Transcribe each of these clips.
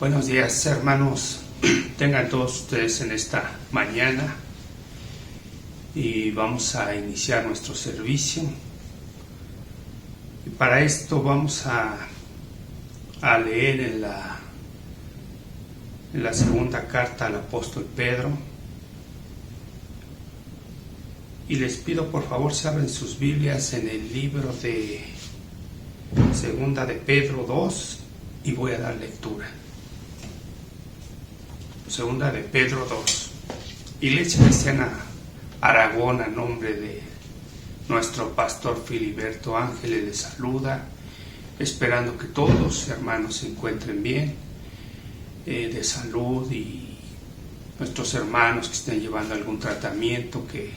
Buenos días, hermanos. Tengan todos ustedes en esta mañana y vamos a iniciar nuestro servicio. Y para esto vamos a leer en la segunda carta al apóstol Pedro. Y les pido por favor se abren sus Biblias en el libro de segunda de Pedro 2 y voy a dar lectura. Segunda de Pedro 2. Iglesia Cristiana Aragón, a nombre de nuestro pastor Filiberto Ángeles, les saluda, esperando que todos, hermanos, se encuentren bien, de salud, y nuestros hermanos que estén llevando algún tratamiento, que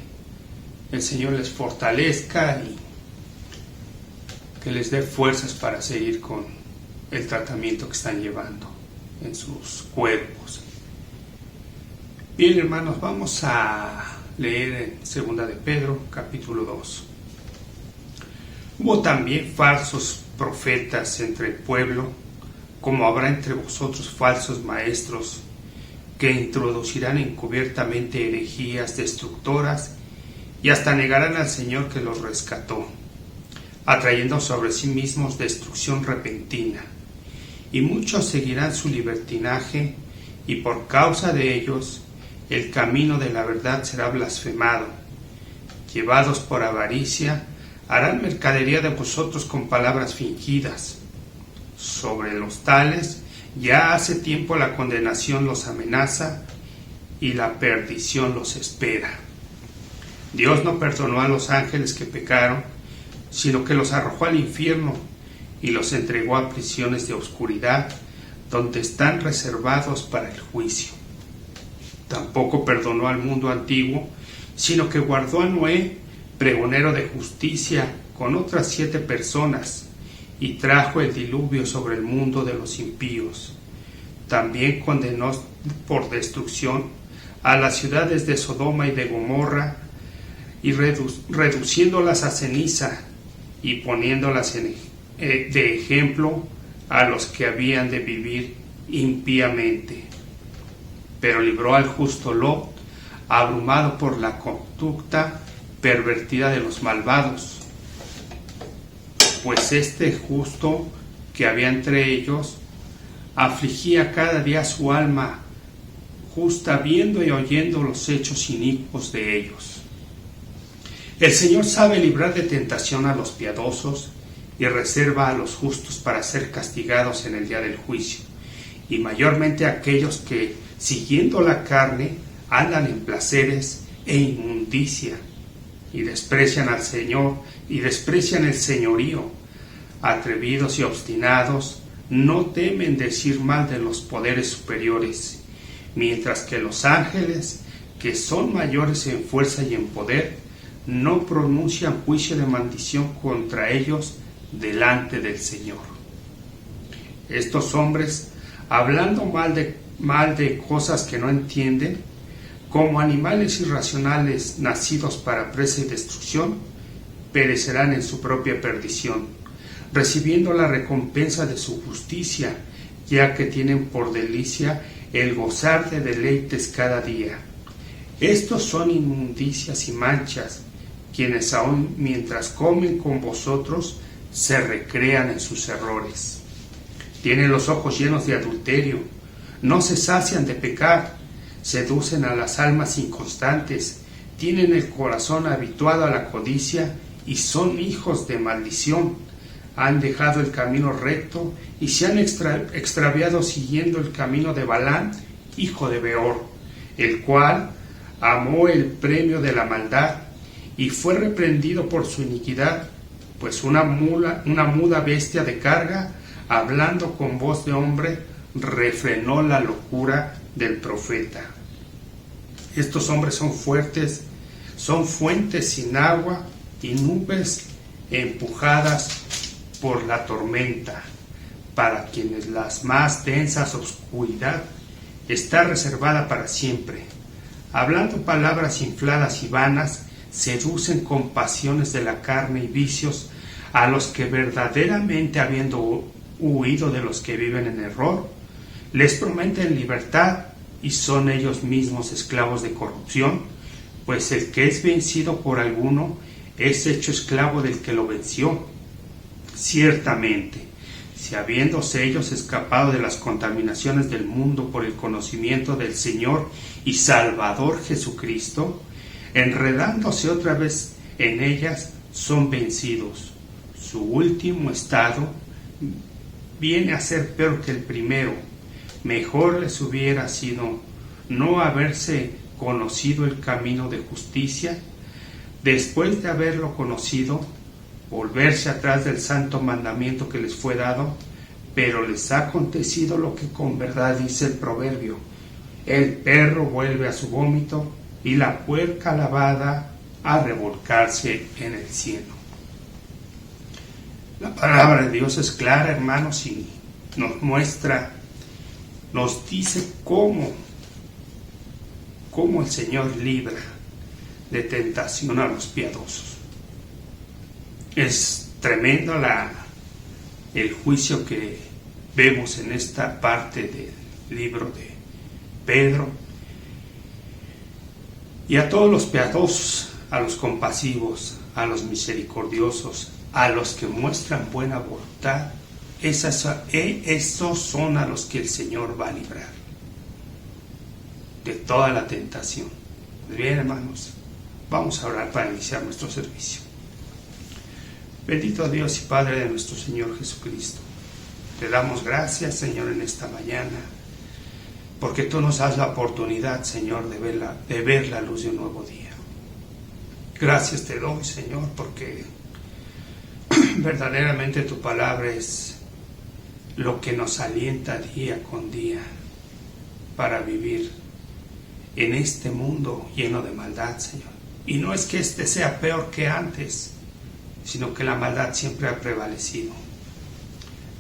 el Señor les fortalezca y que les dé fuerzas para seguir con el tratamiento que están llevando en sus cuerpos. Bien, hermanos, vamos a leer en segunda de Pedro, capítulo 2. Hubo también falsos profetas entre el pueblo, como habrá entre vosotros falsos maestros, que introducirán encubiertamente herejías destructoras y hasta negarán al Señor que los rescató, atrayendo sobre sí mismos destrucción repentina. Y muchos seguirán su libertinaje, y por causa de ellos el camino de la verdad será blasfemado. Llevados por avaricia, harán mercadería de vosotros con palabras fingidas. Sobre los tales, ya hace tiempo la condenación los amenaza y la perdición los espera. Dios no perdonó a los ángeles que pecaron, sino que los arrojó al infierno y los entregó a prisiones de oscuridad, donde están reservados para el juicio. Tampoco perdonó al mundo antiguo, sino que guardó a Noé, pregonero de justicia, con otras 7 personas, y trajo el diluvio sobre el mundo de los impíos. También condenó por destrucción a las ciudades de Sodoma y de Gomorra, y reduciéndolas a ceniza, y poniéndolas de ejemplo a los que habían de vivir impíamente. Pero libró al justo Lot, abrumado por la conducta pervertida de los malvados. Pues este justo que había entre ellos afligía cada día su alma justa, viendo y oyendo los hechos inicuos de ellos. El Señor sabe librar de tentación a los piadosos y reserva a los justos para ser castigados en el día del juicio, y mayormente a aquellos que, siguiendo la carne, andan en placeres e inmundicia, y desprecian al Señor, y desprecian el señorío. Atrevidos y obstinados, no temen decir mal de los poderes superiores, mientras que los ángeles, que son mayores en fuerza y en poder, no pronuncian juicio de maldición contra ellos delante del Señor. Estos hombres, hablando mal de cosas que no entienden, como animales irracionales nacidos para presa y destrucción, perecerán en su propia perdición, recibiendo la recompensa de su justicia, ya que tienen por delicia el gozar de deleites cada día. Estos son inmundicias y manchas, quienes aún mientras comen con vosotros se recrean en sus errores. Tienen los ojos llenos de adulterio, no se sacian de pecar, seducen a las almas inconstantes, tienen el corazón habituado a la codicia y son hijos de maldición. Han dejado el camino recto y se han extraviado siguiendo el camino de Balaam, hijo de Beor, el cual amó el premio de la maldad y fue reprendido por su iniquidad, pues una muda bestia de carga, hablando con voz de hombre, refrenó la locura del profeta. Estos hombres son fuertes, son fuentes sin agua y nubes empujadas por la tormenta, para quienes las más densas oscuridad está reservada para siempre. Hablando palabras infladas y vanas, seducen con pasiones de la carne y vicios a los que verdaderamente, habiendo huido de los que viven en error, Les prometen libertad y son ellos mismos esclavos de corrupción, pues el que es vencido por alguno es hecho esclavo del que lo venció. Ciertamente, si habiéndose ellos escapado de las contaminaciones del mundo por el conocimiento del Señor y Salvador Jesucristo, enredándose otra vez en ellas, son vencidos. Su último estado viene a ser peor que el primero. Mejor les hubiera sido no haberse conocido el camino de justicia, después de haberlo conocido, volverse atrás del santo mandamiento que les fue dado, pero les ha acontecido lo que con verdad dice el proverbio: el perro vuelve a su vómito y la puerca lavada a revolcarse en el cieno. La palabra de Dios es clara, hermanos, y nos muestra, nos dice cómo el Señor libra de tentación a los piadosos. Es tremendo el juicio que vemos en esta parte del libro de Pedro. Y a todos los piadosos, a los compasivos, a los misericordiosos, a los que muestran buena voluntad, esos son a los que el Señor va a librar de toda la tentación. Bien, hermanos, vamos a orar para iniciar nuestro servicio. Bendito Dios y Padre de nuestro Señor Jesucristo, te damos gracias, Señor, en esta mañana, porque tú nos das la oportunidad, Señor, de ver la luz de un nuevo día. Gracias te doy, Señor, porque verdaderamente tu palabra es lo que nos alienta día con día para vivir en este mundo lleno de maldad, Señor. Y no es que este sea peor que antes, sino que la maldad siempre ha prevalecido.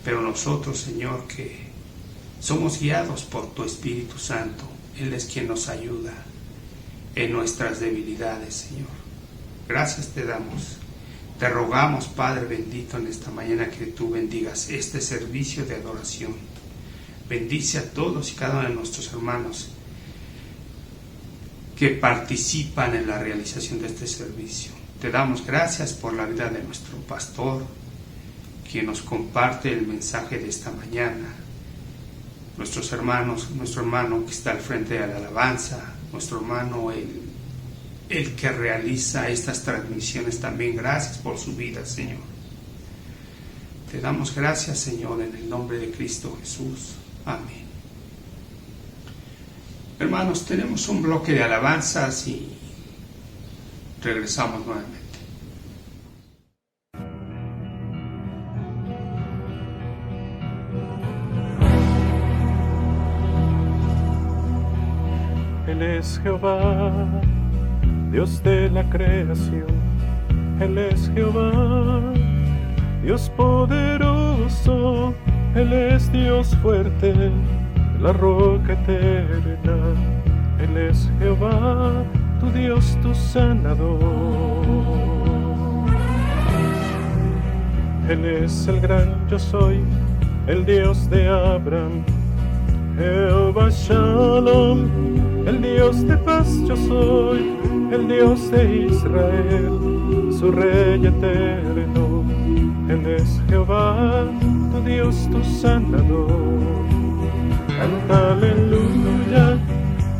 Pero nosotros, Señor, que somos guiados por tu Espíritu Santo, Él es quien nos ayuda en nuestras debilidades, Señor. Gracias te damos. Te rogamos, Padre bendito, en esta mañana que tú bendigas este servicio de adoración. Bendice a todos y cada uno de nuestros hermanos que participan en la realización de este servicio. Te damos gracias por la vida de nuestro pastor, quien nos comparte el mensaje de esta mañana. Nuestros hermanos, nuestro hermano que está al frente de la alabanza, nuestro hermano el que realiza estas transmisiones también, gracias por su vida, Señor. Te damos gracias, Señor, en el nombre de Cristo Jesús. Amén. Hermanos, tenemos un bloque de alabanzas y regresamos nuevamente. Él es Jehová, Dios de la creación. Él es Jehová, Dios poderoso. Él es Dios fuerte, la roca eterna. Él es Jehová, tu Dios, tu sanador. Él es el gran yo soy, el Dios de Abraham. Jehová Shalom, el Dios de paz yo soy, el Dios de Israel, su Rey eterno. Él es Jehová, tu Dios, tu sanador. Canta aleluya,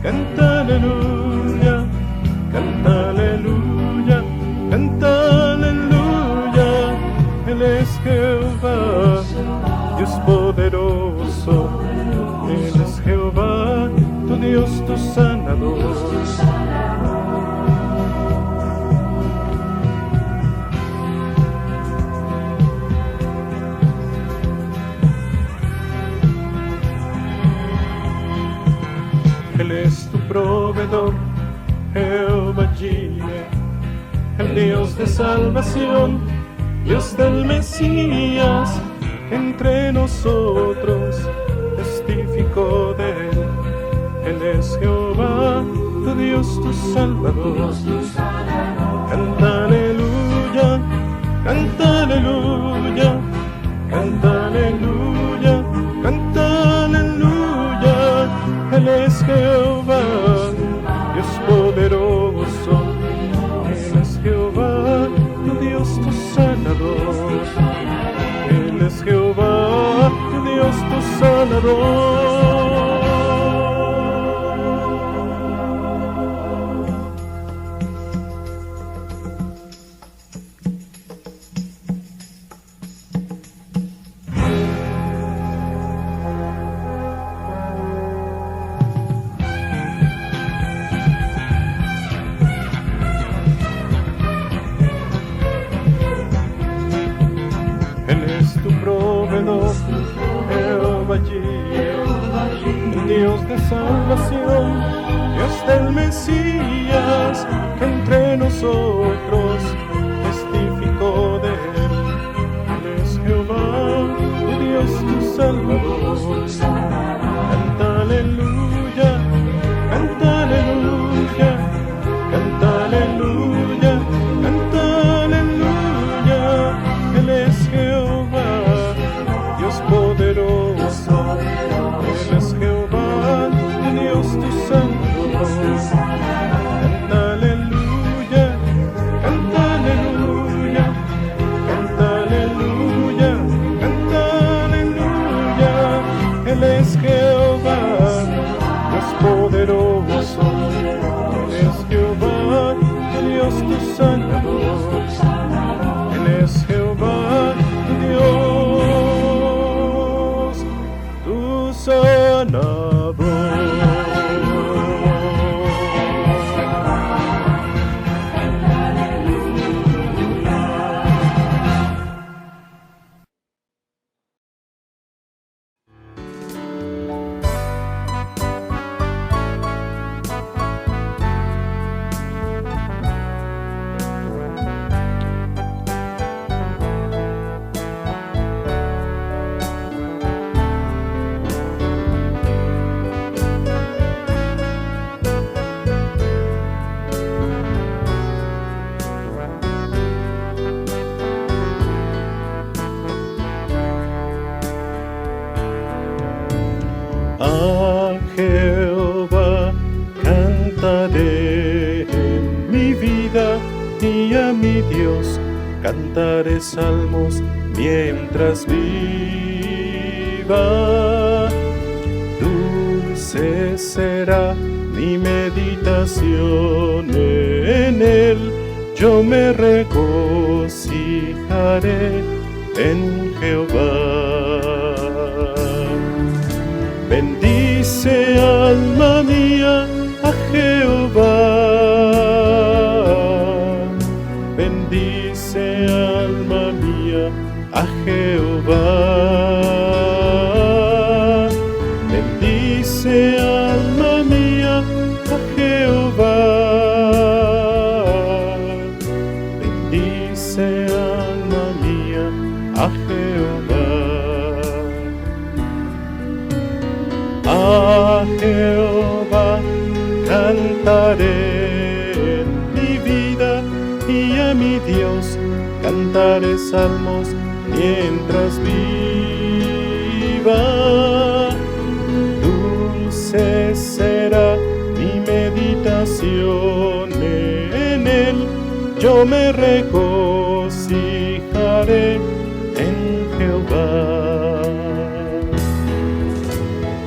canta aleluya, canta aleluya, canta aleluya. Él es Jehová, Dios poderoso. Él es Jehová, tu Dios, tu sanador. Él es tu proveedor, Jehová Jireh, el Dios de salvación, Dios del Mesías, entre nosotros testificó de él. Él es Jehová, tu Dios, tu Salvador. Canta aleluya, canta aleluya, canta aleluya, canta aleluya. es Jehová, tu Dios, tu sanador. Él es tu proveedor, Jehová Jireh, el Dios de salvación, Dios del Mesías, que entre nosotros testificó de él. Él es Jehová, tu Dios, tu Salvador. Canta aleluya, canta aleluya, canta aleluya, canta aleluya. Él es Jehová, Dios poderoso. Él es Jehová, tu Dios, tu Salvador. Canta aleluya, canta aleluya, canta aleluya, canta aleluya. Él es Jehová, Dios poderoso. Él es Jehová, tu Dios, tu Salvador. Él es Jehová, tu Dios, tu sanador. A Jehová cantaré en mi vida y a mi Dios cantaré salmos mientras viva. Dulce será mi meditación en él, yo me regocijaré en Jehová. Bendice alma mía a Jehová. Bendice alma mía a Jehová. Bendice alma mía a Jehová. Bendice alma mía a Jehová. A Jehová cantaré en mi vida y a mi Dios cantaré salmos mientras viva. Dulce será mi meditación en él, yo me regocijaré en Jehová.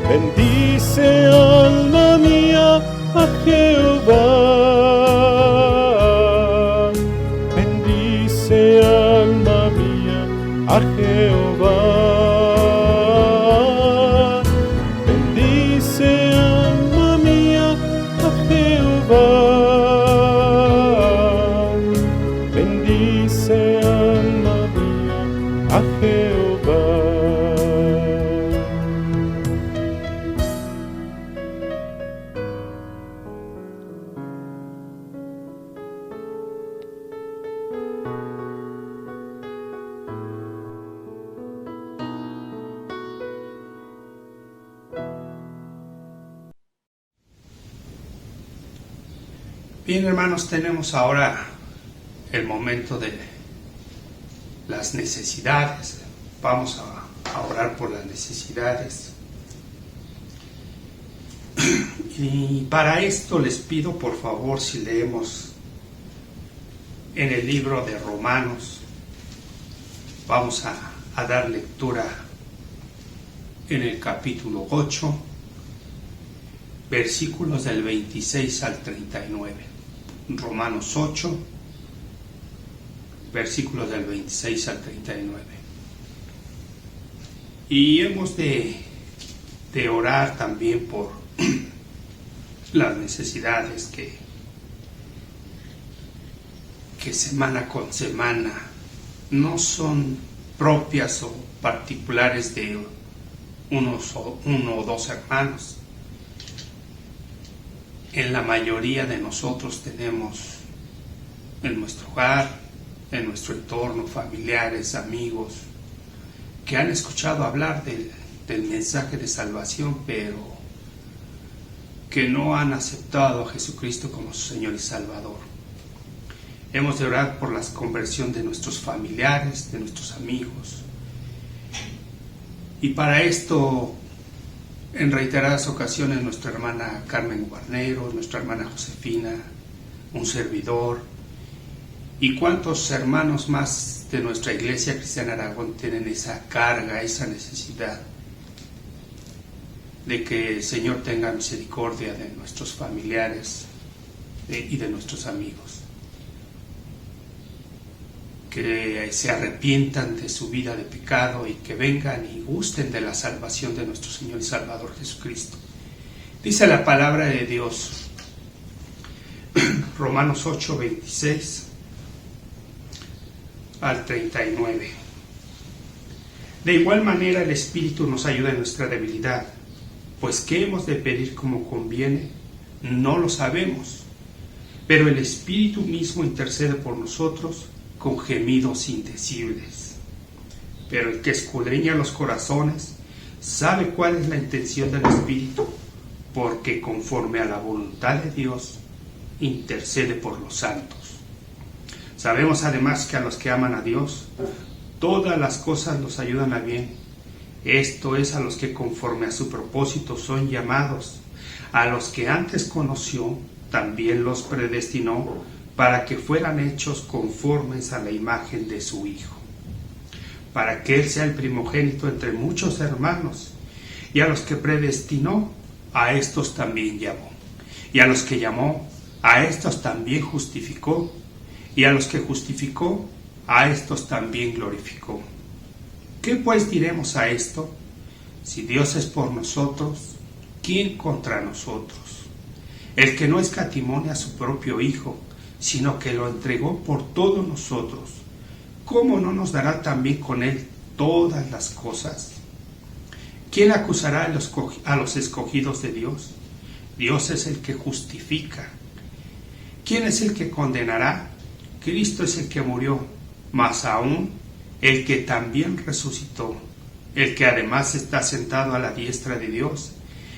Bendice alma mía a Jehová. Bendice alma mía a Jehová. Bendice alma mía a Jehová. Bendice alma mía a Jehová. Bien, hermanos, tenemos ahora el momento de las necesidades. Vamos a orar por las necesidades. Y para esto les pido, por favor, si leemos en el libro de Romanos, vamos a a dar lectura en el capítulo 8, versículos del 26 al 39. Romanos 8, versículos del 26 al 39. Y hemos de orar también por las necesidades que semana con semana no son propias o particulares de uno o dos hermanos. En la mayoría de nosotros tenemos en nuestro hogar, en nuestro entorno, familiares, amigos, que han escuchado hablar del mensaje de salvación, pero que no han aceptado a Jesucristo como su Señor y Salvador. Hemos de orar por la conversión de nuestros familiares, de nuestros amigos. Y para esto, en reiteradas ocasiones, nuestra hermana Carmen Guarnero, nuestra hermana Josefina, un servidor, y cuántos hermanos más de nuestra Iglesia Cristiana Aragón tienen esa carga, esa necesidad de que el Señor tenga misericordia de nuestros familiares y de nuestros amigos, que se arrepientan de su vida de pecado y que vengan y gusten de la salvación de nuestro Señor y Salvador Jesucristo. Dice la palabra de Dios, Romanos 8, 26 al 39. De igual manera el Espíritu nos ayuda en nuestra debilidad, pues ¿qué hemos de pedir como conviene? No lo sabemos, pero el Espíritu mismo intercede por nosotros con gemidos indecibles. Pero el que escudriña los corazones sabe cuál es la intención del Espíritu, porque conforme a la voluntad de Dios intercede por los santos. Sabemos además que a los que aman a Dios, todas las cosas los ayudan a bien. Esto es, a los que conforme a su propósito son llamados. A los que antes conoció, también los predestinó para que fueran hechos conformes a la imagen de su Hijo, para que Él sea el primogénito entre muchos hermanos. Y a los que predestinó, a estos también llamó. Y a los que llamó, a estos también justificó. Y a los que justificó, a estos también glorificó. ¿Qué pues diremos a esto? Si Dios es por nosotros, ¿quién contra nosotros? El que no escatimó a su propio Hijo, sino que lo entregó por todos nosotros, ¿cómo no nos dará también con Él todas las cosas? ¿Quién acusará a los escogidos de Dios? Dios es el que justifica. ¿Quién es el que condenará? Cristo es el que murió, más aún el que también resucitó, el que además está sentado a la diestra de Dios,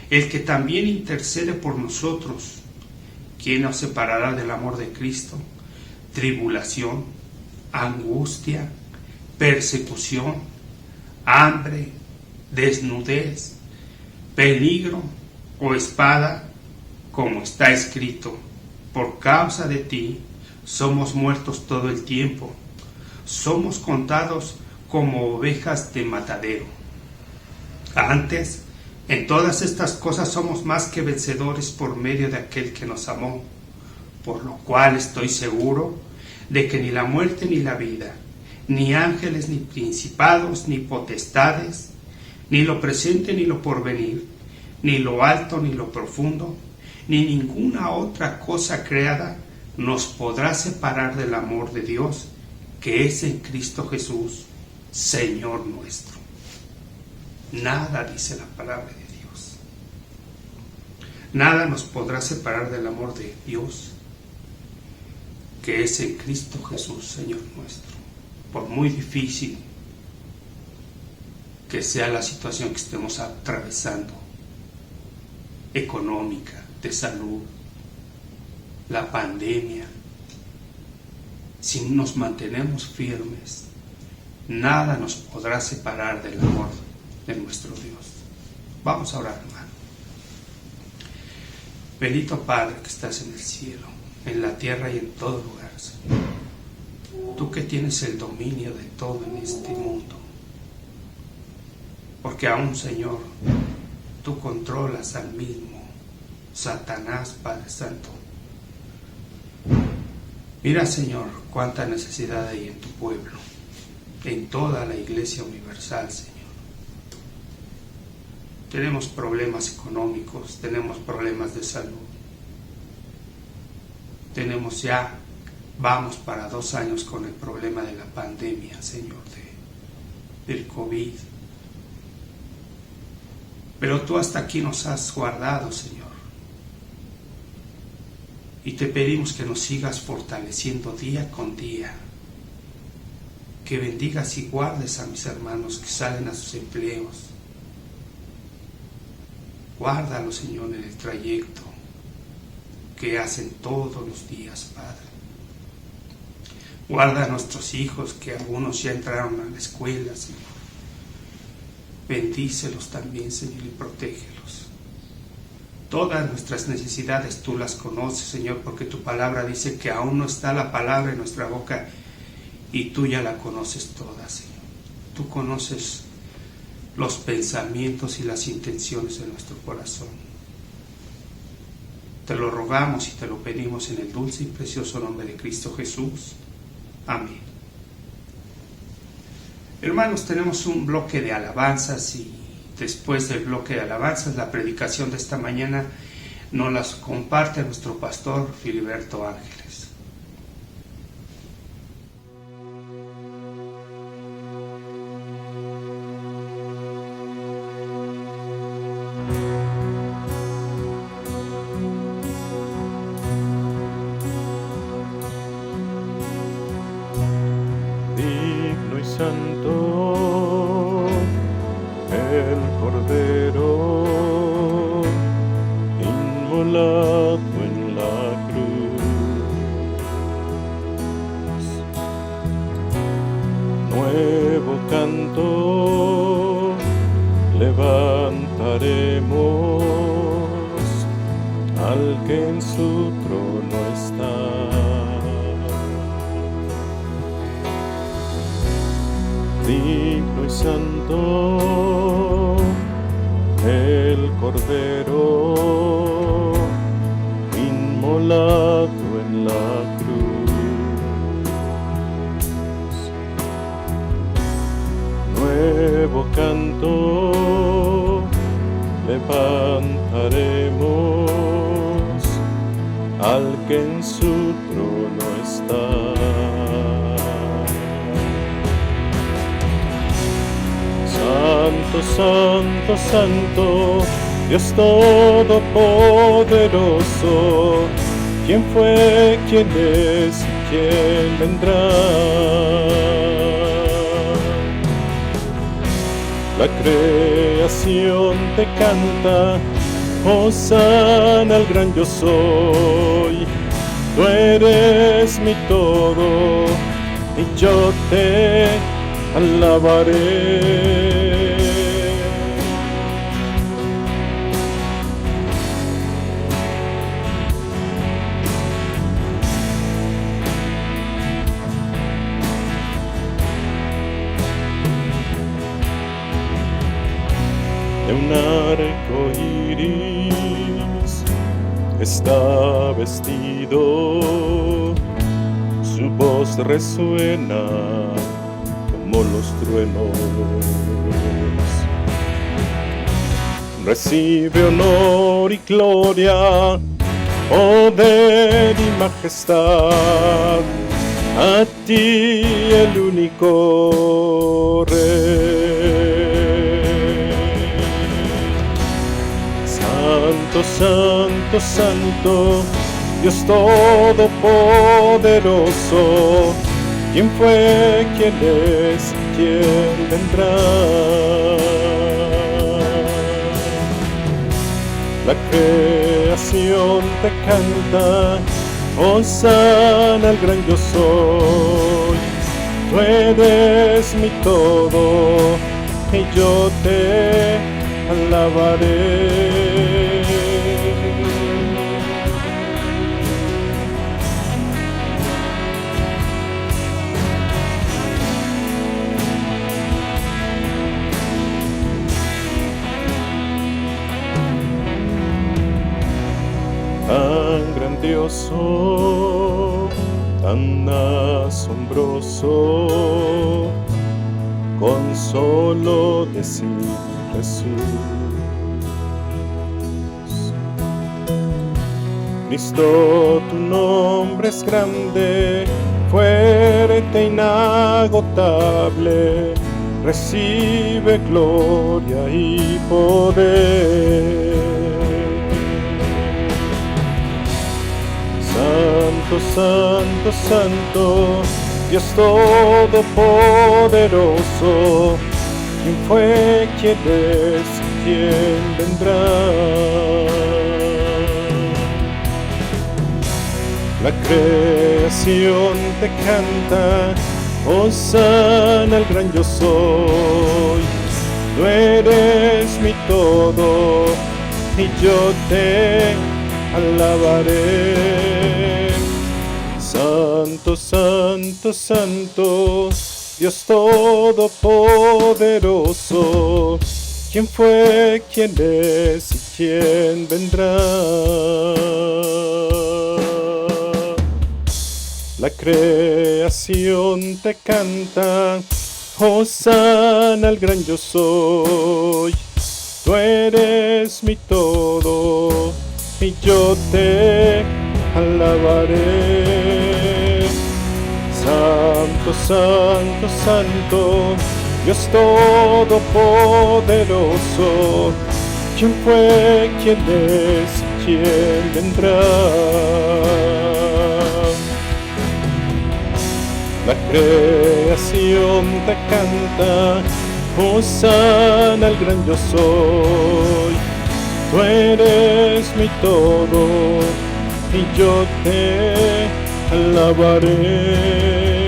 el que también intercede por nosotros. ¿Quién nos separará del amor de Cristo? Tribulación, angustia, persecución, hambre, desnudez, peligro o espada, como está escrito: por causa de ti somos muertos todo el tiempo, somos contados como ovejas de matadero. Antes, en todas estas cosas somos más que vencedores por medio de aquel que nos amó, por lo cual estoy seguro de que ni la muerte ni la vida, ni ángeles ni principados ni potestades, ni lo presente ni lo porvenir, ni lo alto ni lo profundo, ni ninguna otra cosa creada nos podrá separar del amor de Dios que es en Cristo Jesús, Señor nuestro. Nada, dice la palabra de Dios, nada nos podrá separar del amor de Dios que es en Cristo Jesús, Señor nuestro. Por muy difícil que sea la situación que estemos atravesando, económica, de salud, la pandemia, si nos mantenemos firmes, nada nos podrá separar del amor de nuestro Dios. Vamos a orar, hermano. Bendito Padre que estás en el cielo, en la tierra y en todo lugar, Señor. Tú que tienes el dominio de todo en este mundo, porque aún, Señor, tú controlas al mismo Satanás, Padre Santo. Mira, Señor, cuánta necesidad hay en tu pueblo, en toda la Iglesia Universal, Señor. Tenemos problemas económicos, tenemos problemas de salud. Vamos para 2 años con el problema de la pandemia, Señor, del COVID. Pero tú hasta aquí nos has guardado, Señor. Y te pedimos que nos sigas fortaleciendo día con día. Que bendigas y guardes a mis hermanos que salen a sus empleos. Guárdalos, Señor, en el trayecto que hacen todos los días, Padre. Guarda a nuestros hijos, que algunos ya entraron a la escuela, Señor. Bendícelos también, Señor, y protégelos. Todas nuestras necesidades tú las conoces, Señor, porque tu palabra dice que aún no está la palabra en nuestra boca y tú ya la conoces toda, Señor. Tú conoces los pensamientos y las intenciones de nuestro corazón. Te lo rogamos y te lo pedimos en el dulce y precioso nombre de Cristo Jesús. Amén. Hermanos, tenemos un bloque de alabanzas y después del bloque de alabanzas, la predicación de esta mañana nos las comparte nuestro pastor Filiberto Ángeles. Santo, el Cordero, inmolado en la cruz. Nuevo canto levantaremos al que en su trono está. Digno y santo, el Cordero, inmolado en la cruz. Nuevo canto levantaremos al que en su trono está. Santo, santo, santo, Dios todopoderoso, ¿quién fue, quién es y quién vendrá? La creación te canta, hosana al gran yo soy. Tú eres mi todo y yo te alabaré. De un arco iris está vestido, su voz resuena como los truenos. Recibe honor y gloria, poder y majestad, a ti el único Rey. Santo, santo, santo, Dios todopoderoso, ¿quién fue, quién es, quién vendrá? La creación te canta, hosana al gran yo soy. Tú eres mi todo y yo te alabaré. misterioso, tan asombroso, con solo decir Jesús. Cristo, tu nombre es grande, fuerte, inagotable, recibe gloria y poder. Santo, santo, santo, Dios todopoderoso, ¿quién fue, quién es, quién vendrá? La creación te canta, hosana al gran yo soy. Tú eres mi todo y yo te alabaré. Santo, santo, santo, Dios todopoderoso, ¿quién fue, quién es y quién vendrá? La creación te canta, hosana al gran yo soy. Tú eres mi todo y yo te alabaré. Santo, santo, santo, Dios todopoderoso, ¿quién fue, quién es, quién vendrá? La creación te canta, hosana al gran yo soy. Tú eres mi todo y yo te alabaré.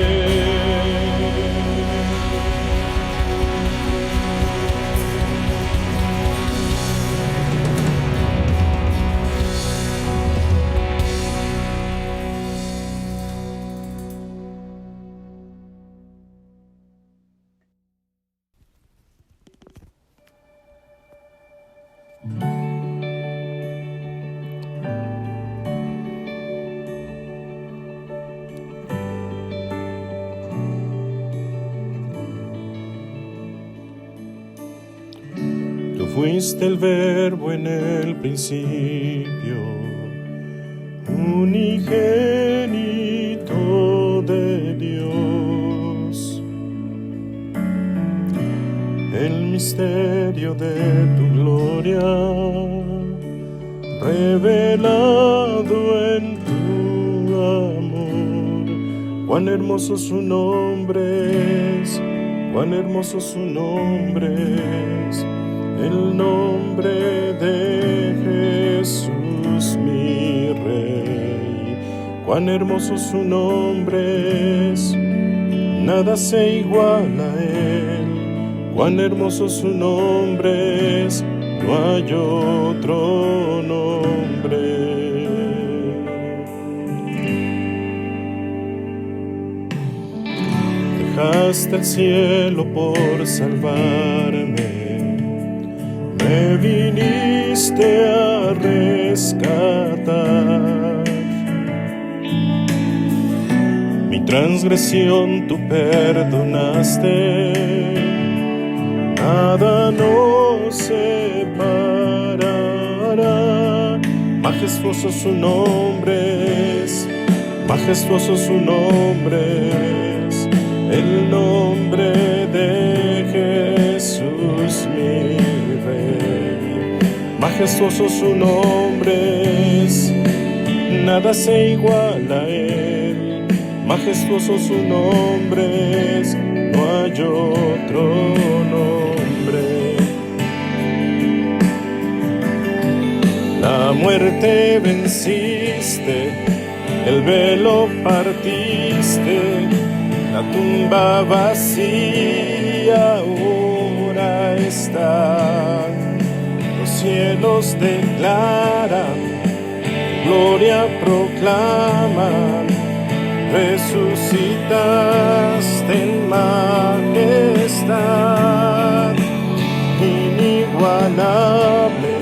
Tú fuiste el verbo en el principio, unigénito de Dios. El misterio de tu gloria, revelado en tu amor. Cuán hermoso su nombre es, cuán hermoso su nombre es. El nombre de Jesús mi Rey, cuán hermoso su nombre es, nada se iguala a él, cuán hermoso su nombre es, no hay otro nombre. Dejaste el cielo por salvarme, me viniste a rescatar. Mi transgresión tú perdonaste, nada nos separará. Majestuoso su nombre es, majestuoso su nombre es, el nombre de Jesús mi Rey. Majestuoso su nombre es, nada se iguala a él. Majestuoso su nombre es, no hay otro nombre. La muerte venciste, el velo partiste, la tumba vacía ahora está. Los cielos declaran, gloria proclaman, resucitaste en majestad. Inigualable,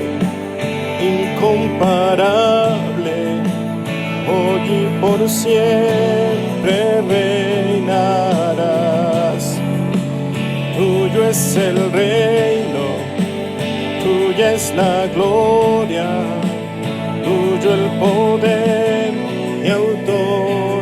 incomparable, por siempre reinarás. Tuyo es el reino, tuya es la gloria, tuyo el poder y autoridad.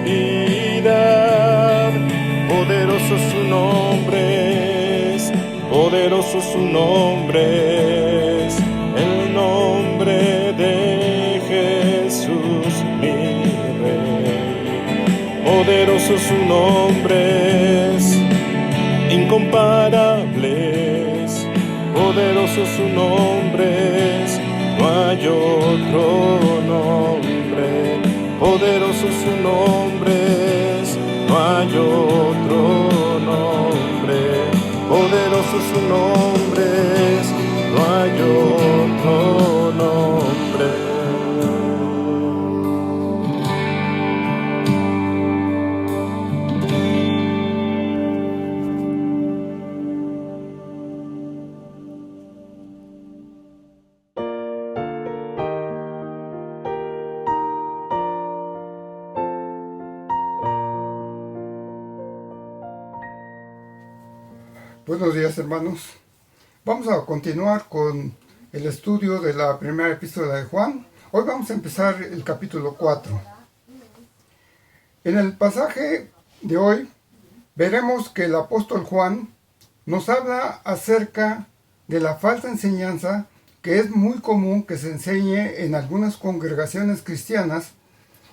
Poderoso su nombre es, poderoso su nombre es, el nombre de Jesús mi Rey. Poderoso su nombre es, incomparables, poderoso su nombre es, no hay otro nombre. Poderoso su nombre es, no hay otro nombre. Poderoso su nombre es, no hay otro nombre. Buenos días, hermanos. Vamos a continuar con el estudio de la primera epístola de Juan. Hoy vamos a empezar el capítulo 4. En el pasaje de hoy veremos que el apóstol Juan nos habla acerca de la falsa enseñanza que es muy común que se enseñe en algunas congregaciones cristianas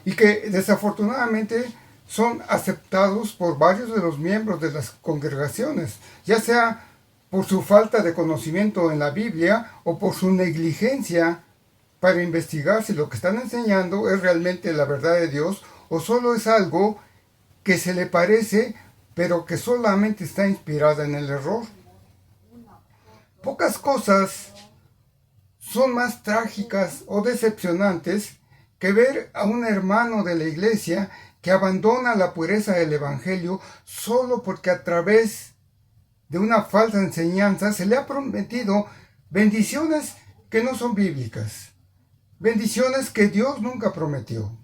y que desafortunadamente son aceptados por varios de los miembros de las congregaciones, ya sea por su falta de conocimiento en la Biblia o por su negligencia para investigar si lo que están enseñando es realmente la verdad de Dios o solo es algo que se le parece, pero que solamente está inspirada en el error. Pocas cosas son más trágicas o decepcionantes que ver a un hermano de la iglesia que abandona la pureza del Evangelio solo porque a través de una falsa enseñanza se le ha prometido bendiciones que no son bíblicas, bendiciones que Dios nunca prometió.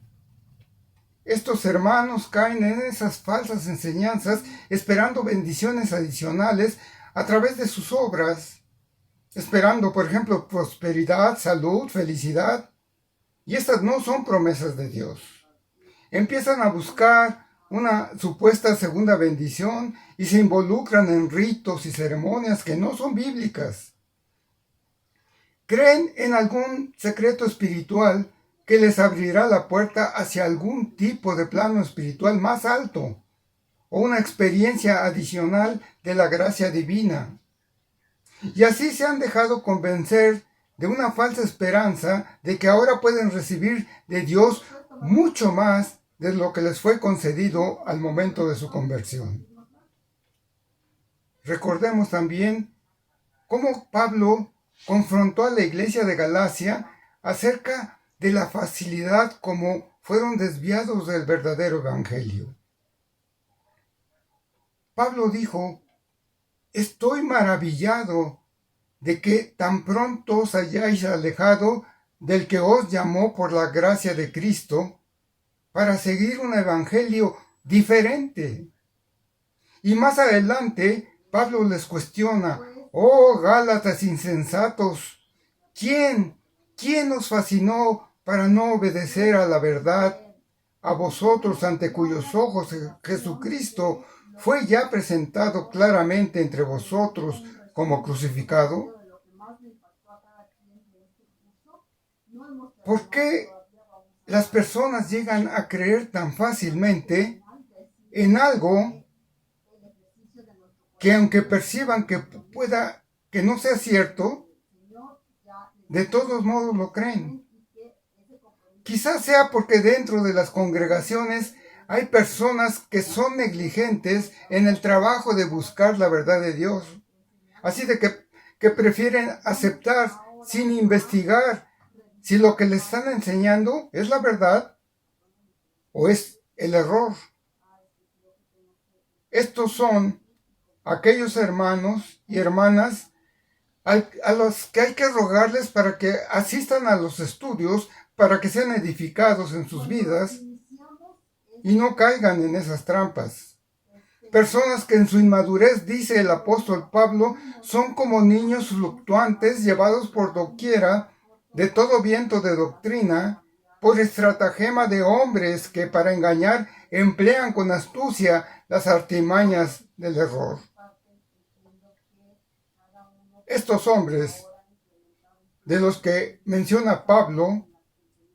Estos hermanos caen en esas falsas enseñanzas esperando bendiciones adicionales a través de sus obras, esperando, por ejemplo, prosperidad, salud, felicidad, y estas no son promesas de Dios. Empiezan a buscar una supuesta segunda bendición y se involucran en ritos y ceremonias que no son bíblicas. Creen en algún secreto espiritual que les abrirá la puerta hacia algún tipo de plano espiritual más alto o una experiencia adicional de la gracia divina. Y así se han dejado convencer de una falsa esperanza de que ahora pueden recibir de Dios mucho más de lo que les fue concedido al momento de su conversión. Recordemos también cómo Pablo confrontó a la iglesia de Galacia acerca de la facilidad como fueron desviados del verdadero evangelio. Pablo dijo: estoy maravillado de que tan pronto os hayáis alejado del que os llamó por la gracia de Cristo para seguir un evangelio diferente. Y más adelante, Pablo les cuestiona: oh Gálatas insensatos, ¿quién os fascinó para no obedecer a la verdad? A vosotros, ante cuyos ojos Jesucristo fue ya presentado claramente entre vosotros como crucificado. ¿Por qué las personas llegan a creer tan fácilmente en algo que, aunque perciban que pueda que no sea cierto, de todos modos lo creen? Quizás sea porque dentro de las congregaciones hay personas que son negligentes en el trabajo de buscar la verdad de Dios, así de que prefieren aceptar sin investigar si lo que les están enseñando es la verdad o es el error. Estos son aquellos hermanos y hermanas a los que hay que rogarles para que asistan a los estudios, para que sean edificados en sus vidas y no caigan en esas trampas. Personas que en su inmadurez, dice el apóstol Pablo, son como niños fluctuantes llevados por doquiera de todo viento de doctrina, por estratagema de hombres que para engañar emplean con astucia las artimañas del error. Estos hombres, de los que menciona Pablo,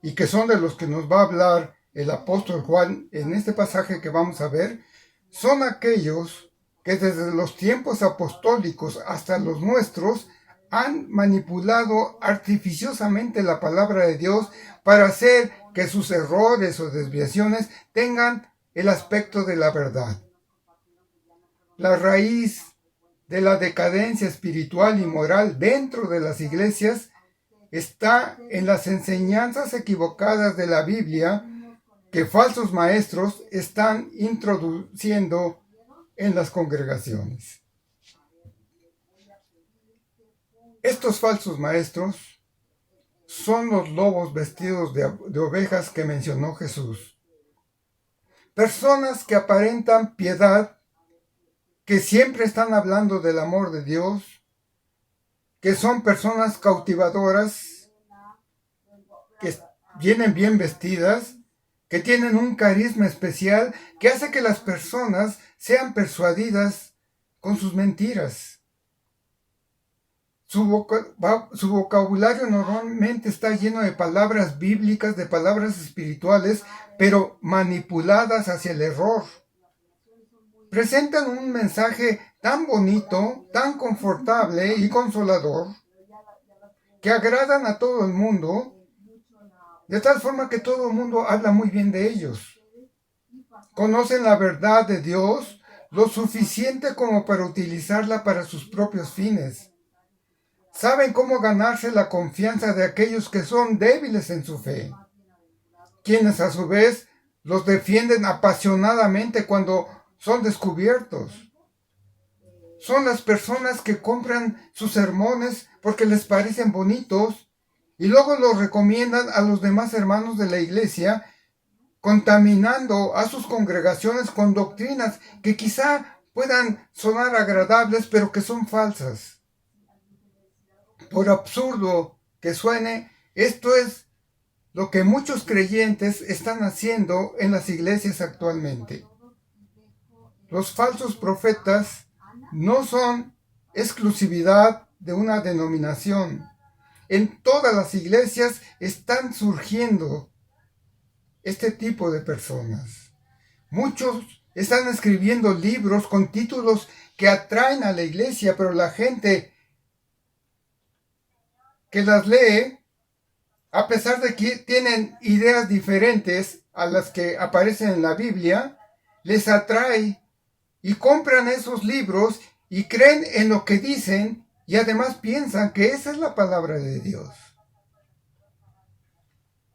y que son de los que nos va a hablar el apóstol Juan en este pasaje que vamos a ver, son aquellos que desde los tiempos apostólicos hasta los nuestros han manipulado artificiosamente la palabra de Dios para hacer que sus errores o desviaciones tengan el aspecto de la verdad. La raíz de la decadencia espiritual y moral dentro de las iglesias está en las enseñanzas equivocadas de la Biblia que falsos maestros están introduciendo en las congregaciones. Estos falsos maestros son los lobos vestidos de ovejas que mencionó Jesús. Personas que aparentan piedad, que siempre están hablando del amor de Dios, que son personas cautivadoras, que vienen bien vestidas, que tienen un carisma especial que hace que las personas sean persuadidas con sus mentiras. Su vocabulario normalmente está lleno de palabras bíblicas, de palabras espirituales, pero manipuladas hacia el error. Presentan un mensaje tan bonito, tan confortable y consolador, que agradan a todo el mundo, de tal forma que todo el mundo habla muy bien de ellos. Conocen la verdad de Dios lo suficiente como para utilizarla para sus propios fines. Saben cómo ganarse la confianza de aquellos que son débiles en su fe, quienes a su vez los defienden apasionadamente cuando son descubiertos. Son las personas que compran sus sermones porque les parecen bonitos y luego los recomiendan a los demás hermanos de la iglesia, contaminando a sus congregaciones con doctrinas que quizá puedan sonar agradables, pero que son falsas. Por absurdo que suene, esto es lo que muchos creyentes están haciendo en las iglesias actualmente. Los falsos profetas no son exclusividad de una denominación. En todas las iglesias están surgiendo este tipo de personas. Muchos están escribiendo libros con títulos que atraen a la iglesia, pero la gente que las lee, a pesar de que tienen ideas diferentes a las que aparecen en la Biblia, les atrae y compran esos libros y creen en lo que dicen y además piensan que esa es la palabra de Dios.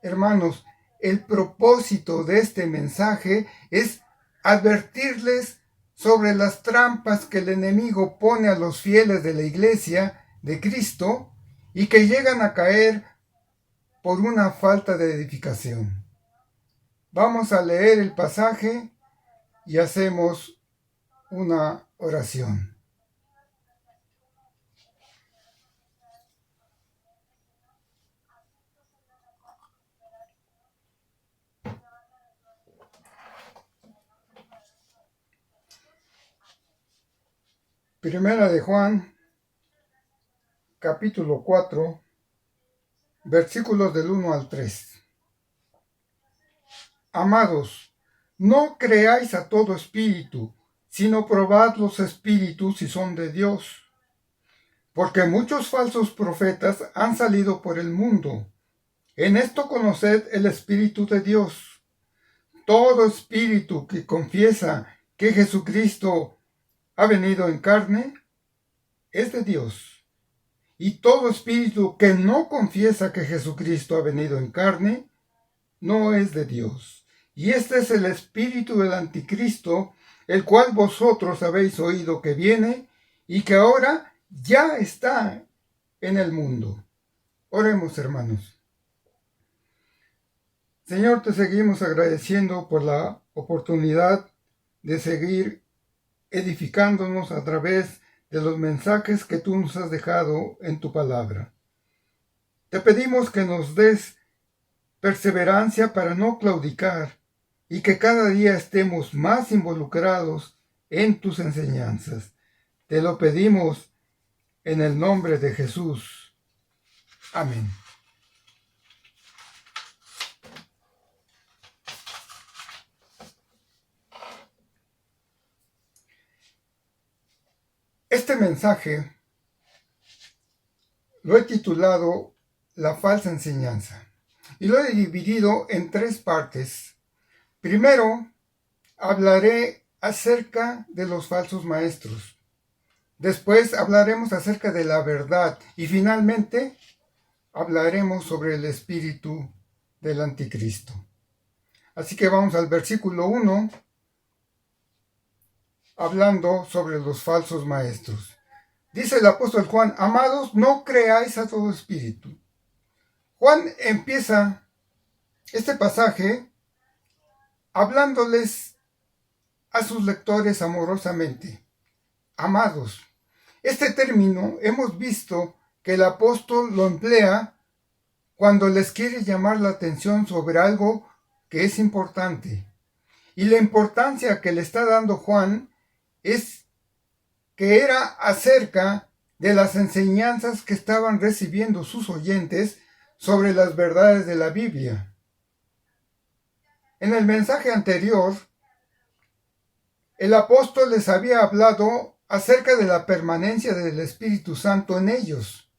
Hermanos, el propósito de este mensaje es advertirles sobre las trampas que el enemigo pone a los fieles de la iglesia de Cristo y que llegan a caer por una falta de edificación. Vamos a leer el pasaje y hacemos una oración. Primera de Juan, capítulo 4, versículos del 1 al 3. Amados, no creáis a todo espíritu, sino probad los espíritus si son de Dios. Porque muchos falsos profetas han salido por el mundo. En esto conoced el Espíritu de Dios. Todo espíritu que confiesa que Jesucristo ha venido en carne es de Dios. Y todo espíritu que no confiesa que Jesucristo ha venido en carne no es de Dios. Y este es el espíritu del anticristo, el cual vosotros habéis oído que viene y que ahora ya está en el mundo. Oremos, hermanos. Señor, te seguimos agradeciendo por la oportunidad de seguir edificándonos a través de los mensajes que tú nos has dejado en tu palabra. Te pedimos que nos des perseverancia para no claudicar y que cada día estemos más involucrados en tus enseñanzas. Te lo pedimos en el nombre de Jesús. Amén. Este mensaje lo he titulado La falsa enseñanza y lo he dividido en 3 partes. Primero, hablaré acerca de los falsos maestros. Después hablaremos acerca de la verdad y finalmente hablaremos sobre el espíritu del anticristo. Así que vamos al versículo 1, hablando sobre los falsos maestros. Dice el apóstol Juan: amados, no creáis a todo espíritu. Juan empieza este pasaje hablándoles a sus lectores amorosamente. Amados. Este término hemos visto que el apóstol lo emplea cuando les quiere llamar la atención sobre algo que es importante. Y la importancia que le está dando Juan es que era acerca de las enseñanzas que estaban recibiendo sus oyentes sobre las verdades de la Biblia. En el mensaje anterior, el apóstol les había hablado acerca de la permanencia del Espíritu Santo en ellos,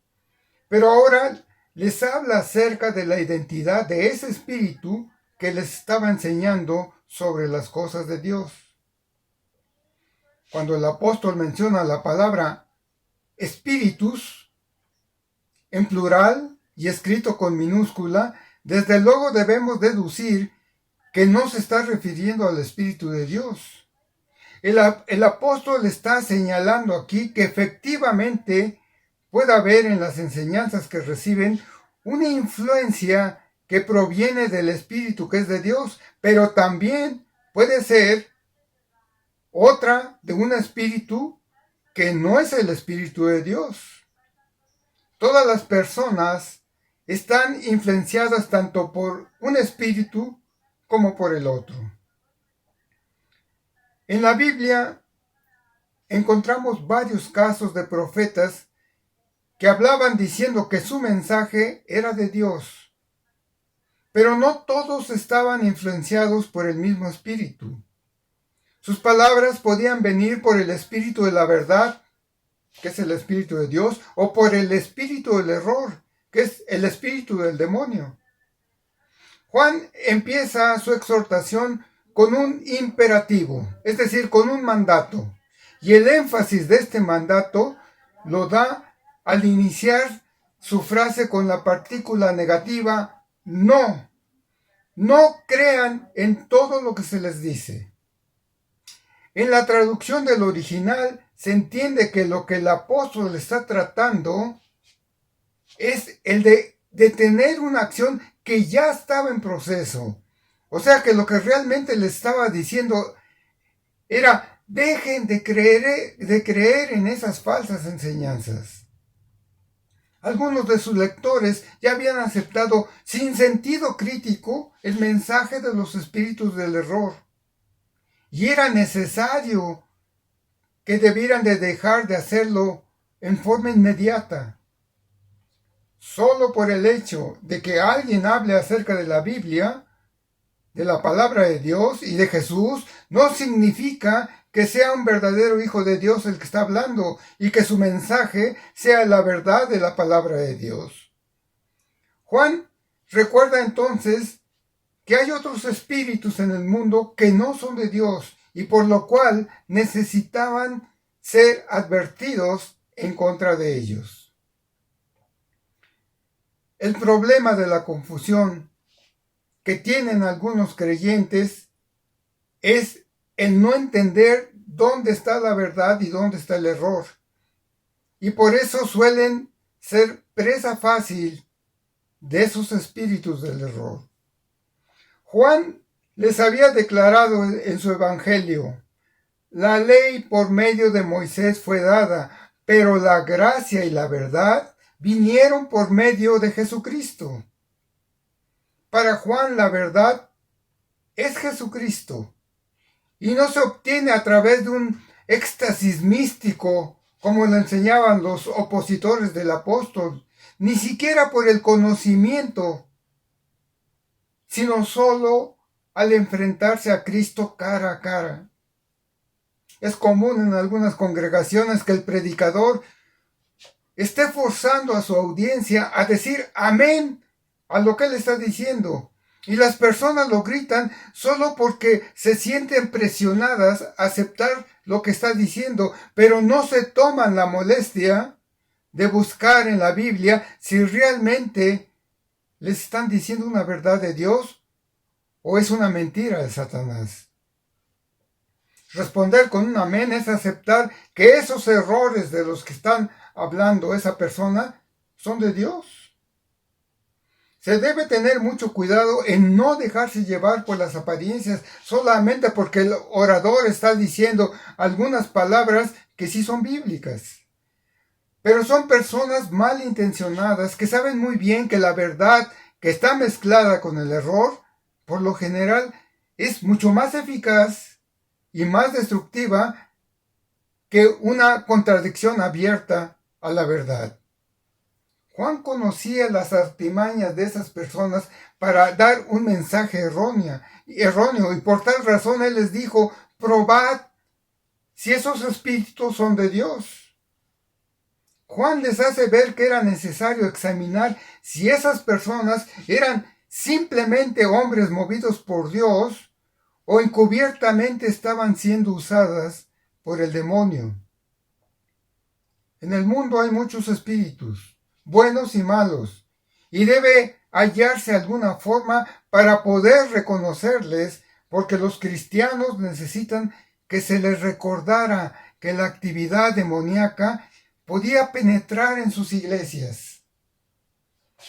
pero ahora les habla acerca de la identidad de ese Espíritu que les estaba enseñando sobre las cosas de Dios. Cuando el apóstol menciona la palabra espíritus en plural y escrito con minúscula, desde luego debemos deducir que no se está refiriendo al Espíritu de Dios. El apóstol está señalando aquí que efectivamente puede haber en las enseñanzas que reciben una influencia que proviene del Espíritu que es de Dios, pero también puede ser otra de un espíritu que no es el Espíritu de Dios. Todas las personas están influenciadas tanto por un espíritu como por el otro. En la Biblia encontramos varios casos de profetas que hablaban diciendo que su mensaje era de Dios, pero no todos estaban influenciados por el mismo espíritu. Sus palabras podían venir por el espíritu de la verdad, que es el espíritu de Dios, o por el espíritu del error, que es el espíritu del demonio. Juan empieza su exhortación con un imperativo, es decir, con un mandato. Y el énfasis de este mandato lo da al iniciar su frase con la partícula negativa no. No crean en todo lo que se les dice. En la traducción del original se entiende que lo que el apóstol está tratando es el de detener una acción que ya estaba en proceso. O sea que lo que realmente les estaba diciendo era: dejen de creer en esas falsas enseñanzas. Algunos de sus lectores ya habían aceptado sin sentido crítico el mensaje de los espíritus del error. Y era necesario que debieran de dejar de hacerlo en forma inmediata. Solo por el hecho de que alguien hable acerca de la Biblia, de la palabra de Dios y de Jesús, no significa que sea un verdadero hijo de Dios el que está hablando y que su mensaje sea la verdad de la palabra de Dios. Juan recuerda entonces que hay otros espíritus en el mundo que no son de Dios y por lo cual necesitaban ser advertidos en contra de ellos. El problema de la confusión que tienen algunos creyentes es el no entender dónde está la verdad y dónde está el error. Y por eso suelen ser presa fácil de esos espíritus del error. Juan les había declarado en su evangelio: la ley por medio de Moisés fue dada, pero la gracia y la verdad vinieron por medio de Jesucristo. Para Juan la verdad es Jesucristo, y no se obtiene a través de un éxtasis místico, como lo enseñaban los opositores del apóstol, ni siquiera por el conocimiento, sino solo al enfrentarse a Cristo cara a cara. Es común en algunas congregaciones que el predicador esté forzando a su audiencia a decir amén a lo que él está diciendo, y las personas lo gritan solo porque se sienten presionadas a aceptar lo que está diciendo, pero no se toman la molestia de buscar en la Biblia si realmente les están diciendo una verdad de Dios o es una mentira de Satanás. Responder con un amén es aceptar que esos errores de los que están hablando esa persona son de Dios. Se debe tener mucho cuidado en no dejarse llevar por las apariencias solamente porque el orador está diciendo algunas palabras que sí son bíblicas. Pero son personas malintencionadas que saben muy bien que la verdad que está mezclada con el error, por lo general, es mucho más eficaz y más destructiva que una contradicción abierta a la verdad. Juan conocía las artimañas de esas personas para dar un mensaje erróneo, y por tal razón él les dijo: probad si esos espíritus son de Dios. Juan les hace ver que era necesario examinar si esas personas eran simplemente hombres movidos por Dios o encubiertamente estaban siendo usadas por el demonio. En el mundo hay muchos espíritus, buenos y malos, y debe hallarse alguna forma para poder reconocerles, porque los cristianos necesitan que se les recordara que la actividad demoníaca podía penetrar en sus iglesias.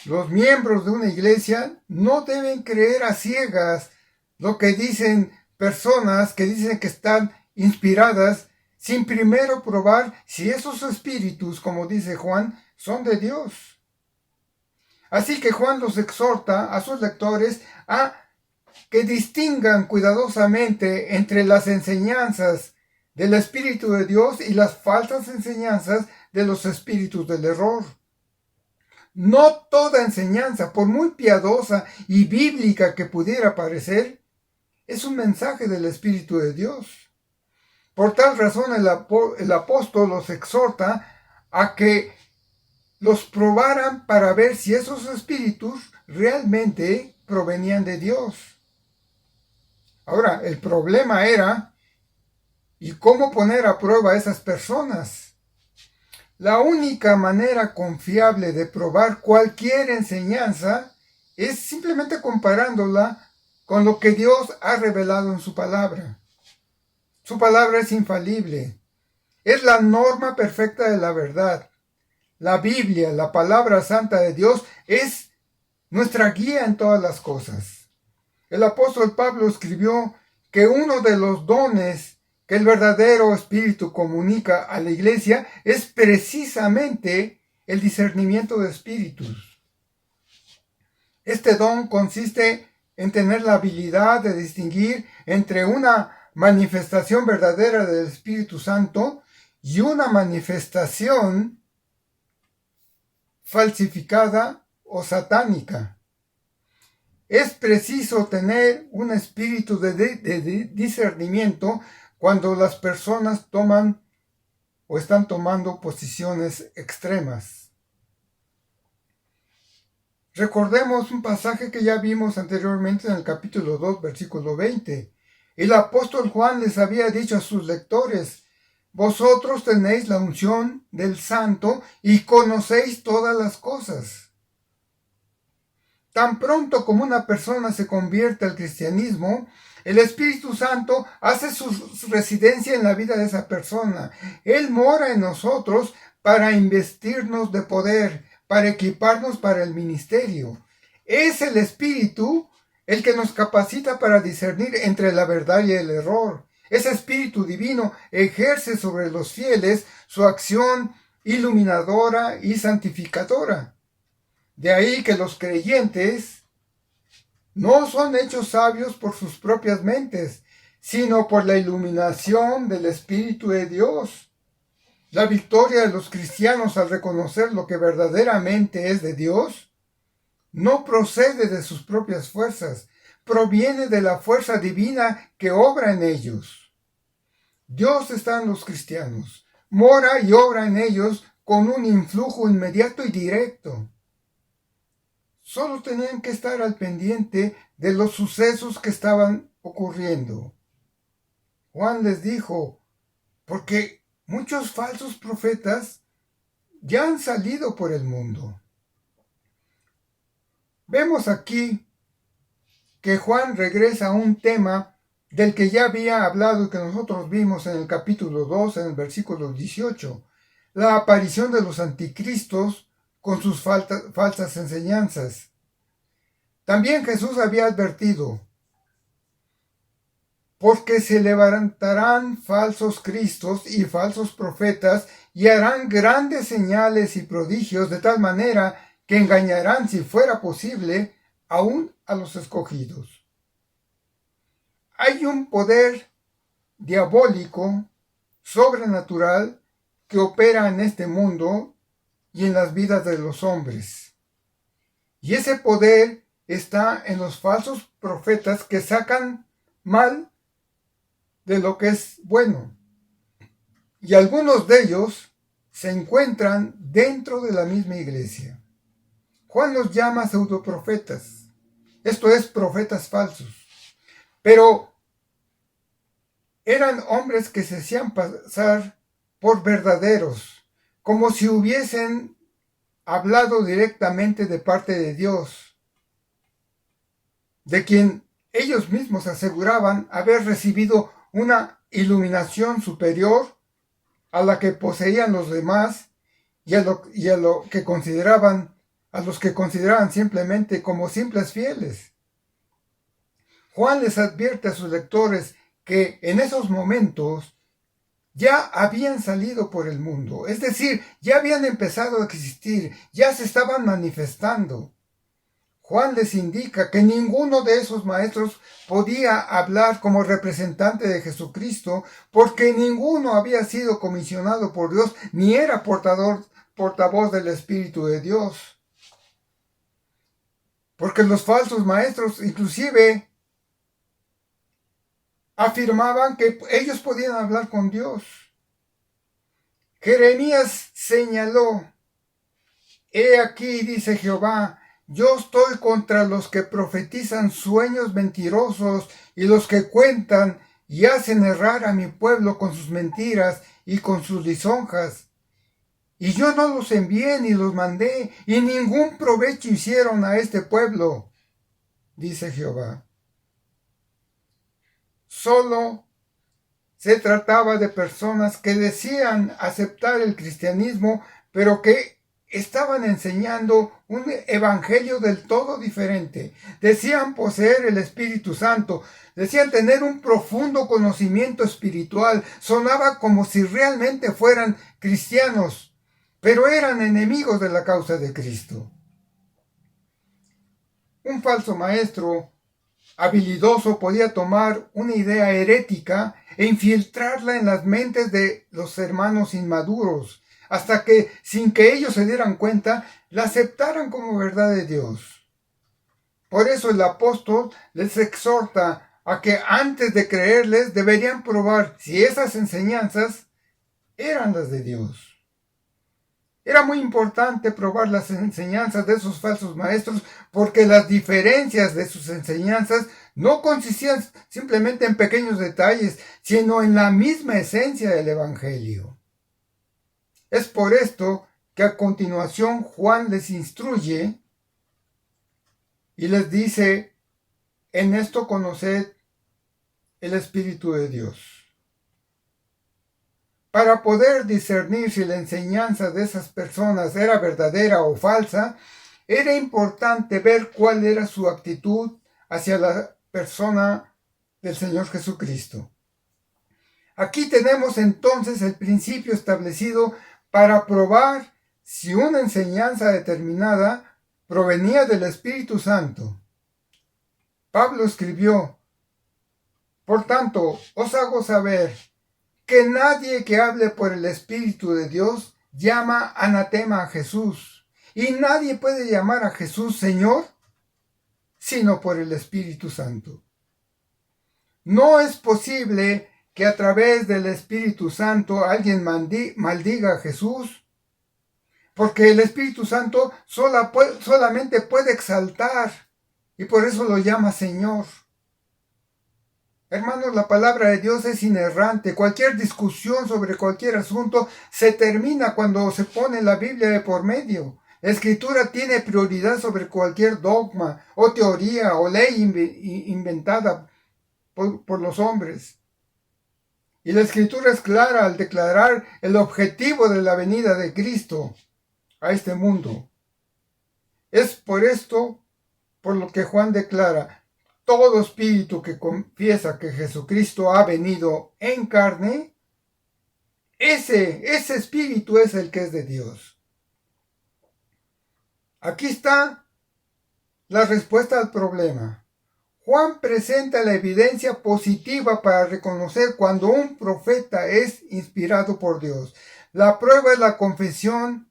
Los miembros de una iglesia no deben creer a ciegas lo que dicen personas que dicen que están inspiradas sin primero probar si esos espíritus, como dice Juan, son de Dios. Así que Juan los exhorta a sus lectores a que distingan cuidadosamente entre las enseñanzas del Espíritu de Dios y las falsas enseñanzas de los espíritus del error. No toda enseñanza, por muy piadosa y bíblica que pudiera parecer, es un mensaje del Espíritu de Dios. Por tal razón el apóstol los exhorta a que los probaran para ver si esos espíritus realmente provenían de Dios. Ahora, el problema era, ¿y cómo poner a prueba a esas personas? La única manera confiable de probar cualquier enseñanza es simplemente comparándola con lo que Dios ha revelado en su palabra. Su palabra es infalible. Es la norma perfecta de la verdad. La Biblia, la palabra santa de Dios, es nuestra guía en todas las cosas. El apóstol Pablo escribió que uno de los dones que el verdadero Espíritu comunica a la iglesia es precisamente el discernimiento de espíritus. Este don consiste en tener la habilidad de distinguir entre una manifestación verdadera del Espíritu Santo y una manifestación falsificada o satánica. Es preciso tener un espíritu de discernimiento cuando las personas toman o están tomando posiciones extremas. Recordemos un pasaje que ya vimos anteriormente en el capítulo 2, versículo 20. El apóstol Juan les había dicho a sus lectores: vosotros tenéis la unción del Santo y conocéis todas las cosas. Tan pronto como una persona se convierte al cristianismo, el Espíritu Santo hace su residencia en la vida de esa persona. Él mora en nosotros para investirnos de poder, para equiparnos para el ministerio. Es el Espíritu el que nos capacita para discernir entre la verdad y el error. Ese Espíritu Divino ejerce sobre los fieles su acción iluminadora y santificadora. De ahí que los creyentes no son hechos sabios por sus propias mentes, sino por la iluminación del Espíritu de Dios. La victoria de los cristianos al reconocer lo que verdaderamente es de Dios no procede de sus propias fuerzas, proviene de la fuerza divina que obra en ellos. Dios está en los cristianos, mora y obra en ellos con un influjo inmediato y directo. Solo tenían que estar al pendiente de los sucesos que estaban ocurriendo. Juan les dijo, porque muchos falsos profetas ya han salido por el mundo. Vemos aquí que Juan regresa a un tema del que ya había hablado y que nosotros vimos en el capítulo 2, en el versículo 18, la aparición de los anticristos con sus falsas enseñanzas. También Jesús había advertido, porque se levantarán falsos cristos y falsos profetas y harán grandes señales y prodigios de tal manera que engañarán, si fuera posible, aún a los escogidos. Hay un poder diabólico, sobrenatural, que opera en este mundo y en las vidas de los hombres. Y ese poder está en los falsos profetas que sacan mal de lo que es bueno. Y algunos de ellos se encuentran dentro de la misma iglesia. Juan los llama pseudoprofetas, esto es, profetas falsos. Pero eran hombres que se hacían pasar por verdaderos, como si hubiesen hablado directamente de parte de Dios, de quien ellos mismos aseguraban haber recibido una iluminación superior a la que poseían los demás y a los que consideraban simplemente como simples fieles. Juan les advierte a sus lectores que en esos momentos ya habían salido por el mundo, es decir, ya habían empezado a existir, ya se estaban manifestando. Juan les indica que ninguno de esos maestros podía hablar como representante de Jesucristo, porque ninguno había sido comisionado por Dios, ni era portavoz del Espíritu de Dios. Porque los falsos maestros inclusive afirmaban que ellos podían hablar con Dios. Jeremías señaló, he aquí, dice Jehová, yo estoy contra los que profetizan sueños mentirosos y los que cuentan y hacen errar a mi pueblo con sus mentiras y con sus lisonjas. Y yo no los envié ni los mandé, y ningún provecho hicieron a este pueblo, dice Jehová. Solo se trataba de personas que decían aceptar el cristianismo, pero que estaban enseñando un evangelio del todo diferente. Decían poseer el Espíritu Santo, decían tener un profundo conocimiento espiritual, sonaba como si realmente fueran cristianos, pero eran enemigos de la causa de Cristo. Un falso maestro habilidoso podía tomar una idea herética e infiltrarla en las mentes de los hermanos inmaduros, hasta que, sin que ellos se dieran cuenta, la aceptaran como verdad de Dios. Por eso el apóstol les exhorta a que antes de creerles deberían probar si esas enseñanzas eran las de Dios. Era muy importante probar las enseñanzas de esos falsos maestros, porque las diferencias de sus enseñanzas no consistían simplemente en pequeños detalles, sino en la misma esencia del Evangelio. Es por esto que a continuación Juan les instruye y les dice, en esto conoced el Espíritu de Dios. Para poder discernir si la enseñanza de esas personas era verdadera o falsa, era importante ver cuál era su actitud hacia la persona del Señor Jesucristo. Aquí tenemos entonces el principio establecido para probar si una enseñanza determinada provenía del Espíritu Santo. Pablo escribió: por tanto, os hago saber que nadie que hable por el Espíritu de Dios llama anatema a Jesús, y nadie puede llamar a Jesús Señor sino por el Espíritu Santo. No es posible que a través del Espíritu Santo alguien maldiga a Jesús, porque el Espíritu Santo solamente puede exaltar, y por eso lo llama Señor. Hermanos, la palabra de Dios es inerrante. Cualquier discusión sobre cualquier asunto se termina cuando se pone la Biblia de por medio. La Escritura tiene prioridad sobre cualquier dogma o teoría o ley inventada por los hombres. Y la Escritura es clara al declarar el objetivo de la venida de Cristo a este mundo. Es por esto por lo que Juan declara: todo espíritu que confiesa que Jesucristo ha venido en carne, ese espíritu es el que es de Dios. Aquí está la respuesta al problema. Juan presenta la evidencia positiva para reconocer cuando un profeta es inspirado por Dios. La prueba es la confesión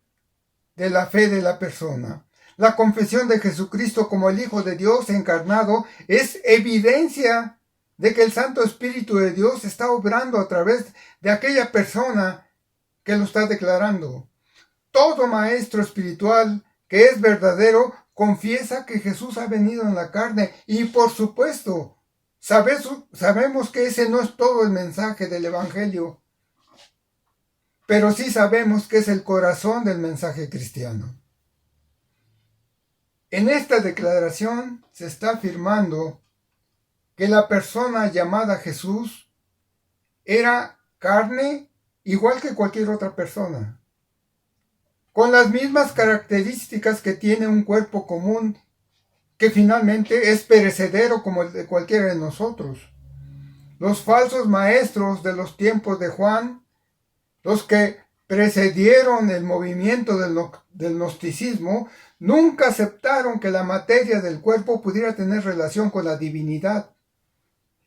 de la fe de la persona. La confesión de Jesucristo como el Hijo de Dios encarnado es evidencia de que el Santo Espíritu de Dios está obrando a través de aquella persona que lo está declarando. Todo maestro espiritual que es verdadero confiesa que Jesús ha venido en la carne, y por supuesto sabemos que ese no es todo el mensaje del Evangelio, pero sí sabemos que es el corazón del mensaje cristiano. En esta declaración se está afirmando que la persona llamada Jesús era carne igual que cualquier otra persona, con las mismas características que tiene un cuerpo común, que finalmente es perecedero como el de cualquiera de nosotros. Los falsos maestros de los tiempos de Juan, los que precedieron el movimiento del gnosticismo, nunca aceptaron que la materia del cuerpo pudiera tener relación con la divinidad.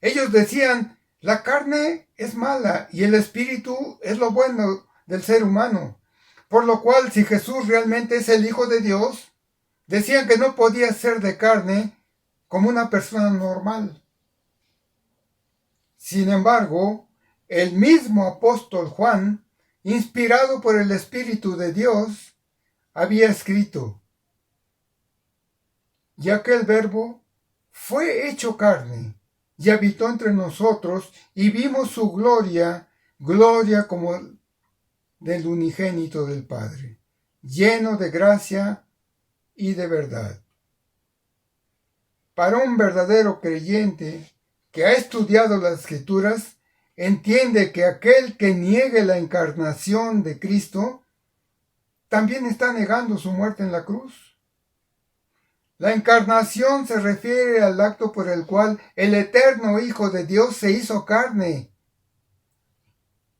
Ellos decían: la carne es mala y el espíritu es lo bueno del ser humano. Por lo cual, si Jesús realmente es el Hijo de Dios, decían que no podía ser de carne como una persona normal. Sin embargo, el mismo apóstol Juan, inspirado por el Espíritu de Dios, había escrito: y aquel Verbo fue hecho carne, y habitó entre nosotros, y vimos su gloria, gloria como del unigénito del Padre, lleno de gracia y de verdad. Para un verdadero creyente que ha estudiado las Escrituras, entiende que aquel que niegue la encarnación de Cristo también está negando su muerte en la cruz. La encarnación se refiere al acto por el cual el eterno Hijo de Dios se hizo carne,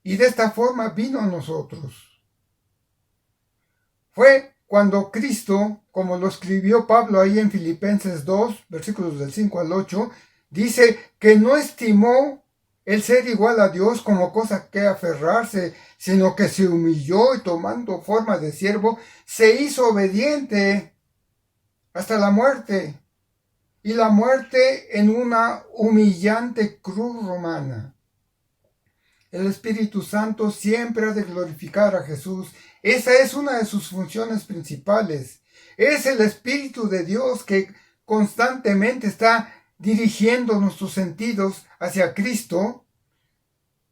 y de esta forma vino a nosotros. Fue cuando Cristo, como lo escribió Pablo ahí en Filipenses 2, versículos del 5 al 8, dice que no estimó el ser igual a Dios como cosa que aferrarse, sino que se humilló y, tomando forma de siervo, se hizo obediente hasta la muerte, y la muerte en una humillante cruz romana. El Espíritu Santo siempre ha de glorificar a Jesús. Esa es una de sus funciones principales. Es el Espíritu de Dios que constantemente está dirigiendo nuestros sentidos hacia Cristo.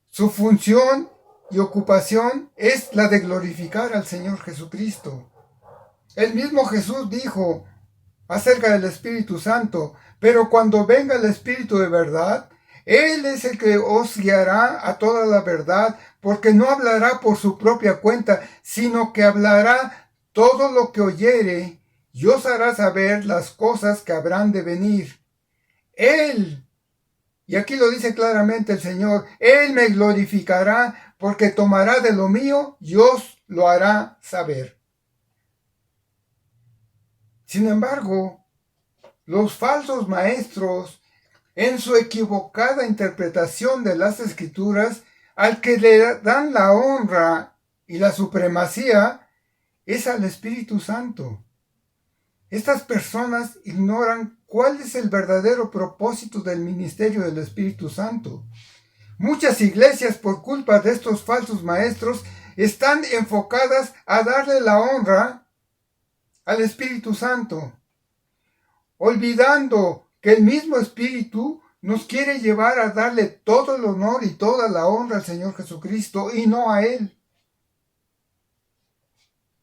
Su función y ocupación es la de glorificar al Señor Jesucristo. El mismo Jesús dijo acerca del Espíritu Santo: pero cuando venga el Espíritu de verdad, Él es el que os guiará a toda la verdad, porque no hablará por su propia cuenta, sino que hablará todo lo que oyere, y os hará saber las cosas que habrán de venir. Él, y aquí lo dice claramente el Señor, Él me glorificará porque tomará de lo mío y os lo hará saber. Sin embargo, los falsos maestros, en su equivocada interpretación de las Escrituras, al que le dan la honra y la supremacía es al Espíritu Santo. Estas personas ignoran cuál es el verdadero propósito del ministerio del Espíritu Santo. Muchas iglesias, por culpa de estos falsos maestros, están enfocadas a darle la honra al Espíritu Santo, olvidando que el mismo Espíritu nos quiere llevar a darle todo el honor y toda la honra al Señor Jesucristo y no a Él.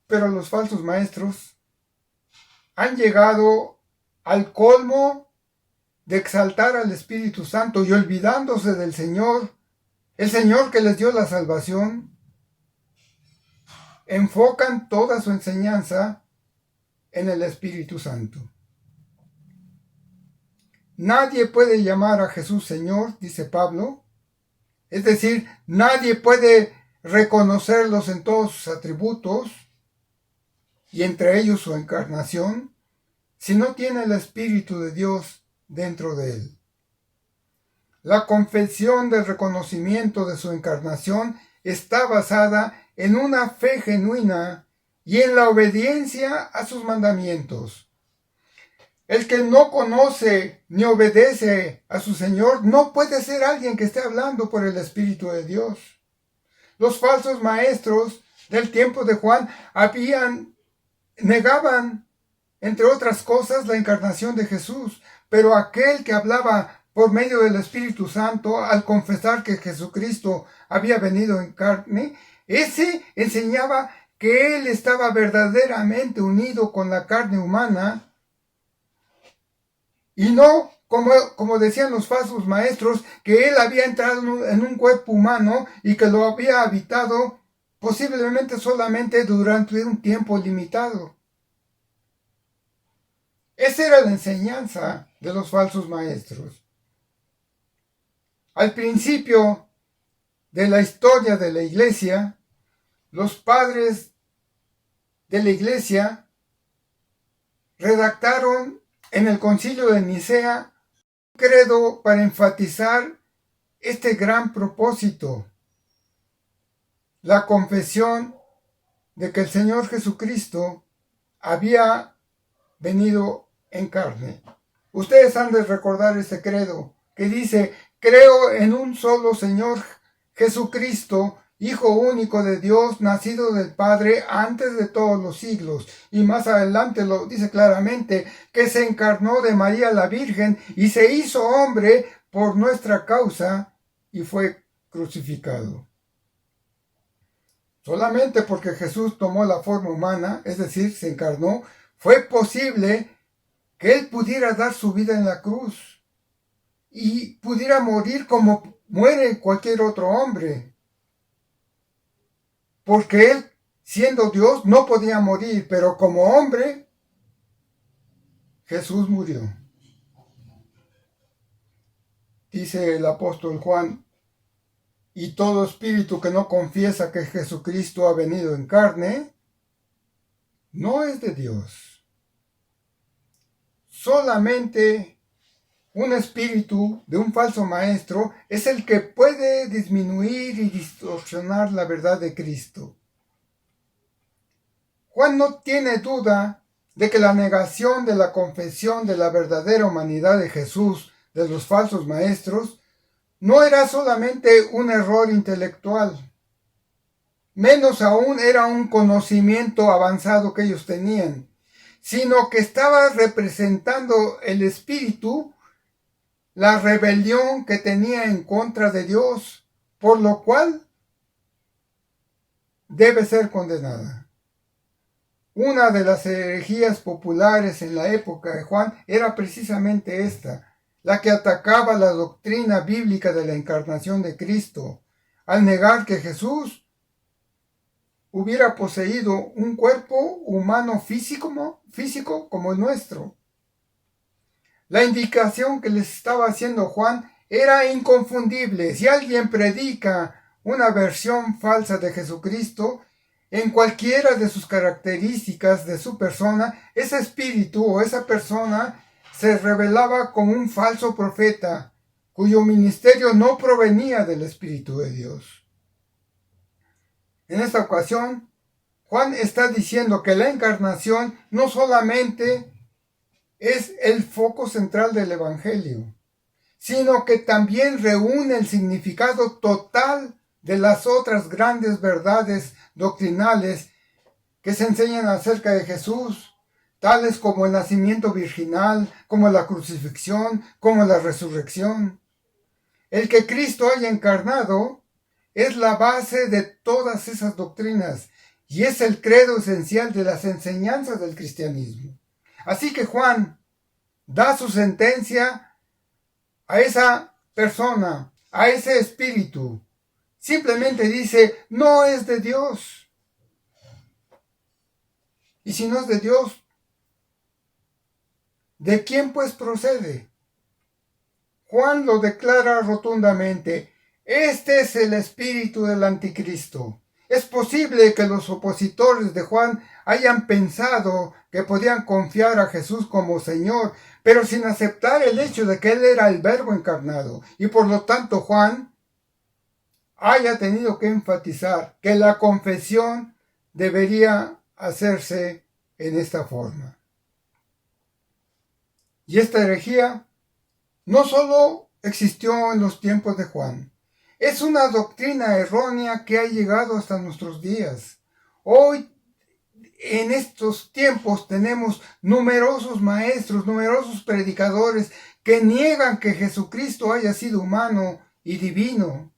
Pero los falsos maestros han llegado al colmo de exaltar al Espíritu Santo y olvidándose del Señor, el Señor que les dio la salvación, enfocan toda su enseñanza en el Espíritu Santo. Nadie puede llamar a Jesús Señor, dice Pablo, es decir, nadie puede reconocerlos en todos sus atributos, y entre ellos su encarnación, si no tiene el Espíritu de Dios dentro de él. La confesión del reconocimiento de su encarnación está basada en una fe genuina y en la obediencia a sus mandamientos. El que no conoce ni obedece a su Señor no puede ser alguien que esté hablando por el Espíritu de Dios. Los falsos maestros del tiempo de Juan negaban, entre otras cosas, la encarnación de Jesús, pero aquel que hablaba por medio del Espíritu Santo, al confesar que Jesucristo había venido en carne, ese enseñaba que él estaba verdaderamente unido con la carne humana, y no, como decían los falsos maestros, que él había entrado en un cuerpo humano y que lo había habitado posiblemente solamente durante un tiempo limitado. Esa era la enseñanza de los falsos maestros. Al principio de la historia de la iglesia, los padres de la iglesia redactaron en el Concilio de Nicea un credo para enfatizar este gran propósito: la confesión de que el Señor Jesucristo había venido en carne. Ustedes han de recordar este credo que dice: creo en un solo Señor Jesucristo, Hijo único de Dios, nacido del Padre antes de todos los siglos. Y más adelante lo dice claramente, que se encarnó de María la Virgen y se hizo hombre por nuestra causa y fue crucificado. Solamente porque Jesús tomó la forma humana, es decir, se encarnó, fue posible que Él pudiera dar su vida en la cruz y pudiera morir como muere cualquier otro hombre. Porque Él, siendo Dios, no podía morir, pero como hombre, Jesús murió. Dice el apóstol Juan: y todo espíritu que no confiesa que Jesucristo ha venido en carne, no es de Dios. Solamente un espíritu de un falso maestro es el que puede disminuir y distorsionar la verdad de Cristo. Juan no tiene duda de que la negación de la confesión de la verdadera humanidad de Jesús de los falsos maestros no era solamente un error intelectual, menos aún era un conocimiento avanzado que ellos tenían, sino que estaba representando el espíritu, la rebelión que tenía en contra de Dios, por lo cual debe ser condenada. Una de las herejías populares en la época de Juan era precisamente esta, la que atacaba la doctrina bíblica de la encarnación de Cristo, al negar que Jesús hubiera poseído un cuerpo humano físico como el nuestro. La indicación que les estaba haciendo Juan era inconfundible. Si alguien predica una versión falsa de Jesucristo, en cualquiera de sus características de su persona, ese espíritu o esa persona se revelaba como un falso profeta, cuyo ministerio no provenía del Espíritu de Dios. En esta ocasión, Juan está diciendo que la encarnación no solamente es el foco central del Evangelio, sino que también reúne el significado total de las otras grandes verdades doctrinales que se enseñan acerca de Jesús, tales como el nacimiento virginal, como la crucifixión, como la resurrección. El que Cristo haya encarnado es la base de todas esas doctrinas y es el credo esencial de las enseñanzas del cristianismo. Así que Juan da su sentencia a esa persona, a ese espíritu. Simplemente dice, no es de Dios. Y si no es de Dios, ¿de quién pues procede? Juan lo declara rotundamente, este es el espíritu del anticristo. Es posible que los opositores de Juan hayan pensado que podían confiar a Jesús como Señor, pero sin aceptar el hecho de que Él era el Verbo encarnado. Y por lo tanto Juan haya tenido que enfatizar que la confesión debería hacerse en esta forma. Y esta herejía no solo existió en los tiempos de Juan, es una doctrina errónea que ha llegado hasta nuestros días. Hoy, en estos tiempos, tenemos numerosos maestros, numerosos predicadores que niegan que Jesucristo haya sido humano y divino.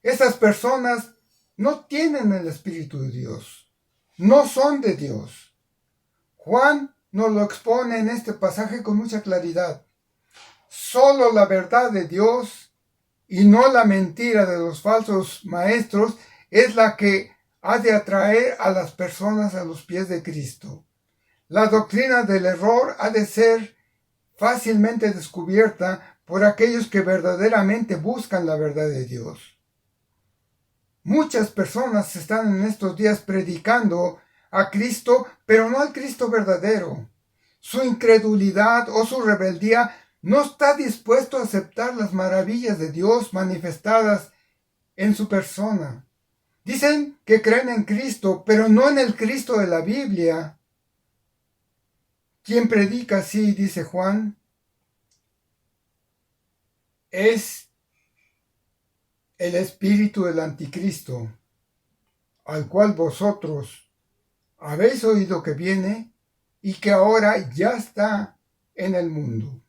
Esas personas no tienen el Espíritu de Dios, no son de Dios. Juan nos lo expone en este pasaje con mucha claridad. Solo la verdad de Dios y no la mentira de los falsos maestros es la que ha de atraer a las personas a los pies de Cristo. La doctrina del error ha de ser fácilmente descubierta por aquellos que verdaderamente buscan la verdad de Dios. Muchas personas están en estos días predicando a Cristo, pero no al Cristo verdadero. Su incredulidad o su rebeldía no está dispuesto a aceptar las maravillas de Dios manifestadas en su persona. Dicen que creen en Cristo, pero no en el Cristo de la Biblia. Quien predica así, dice Juan, es el espíritu del anticristo, al cual vosotros habéis oído que viene y que ahora ya está en el mundo.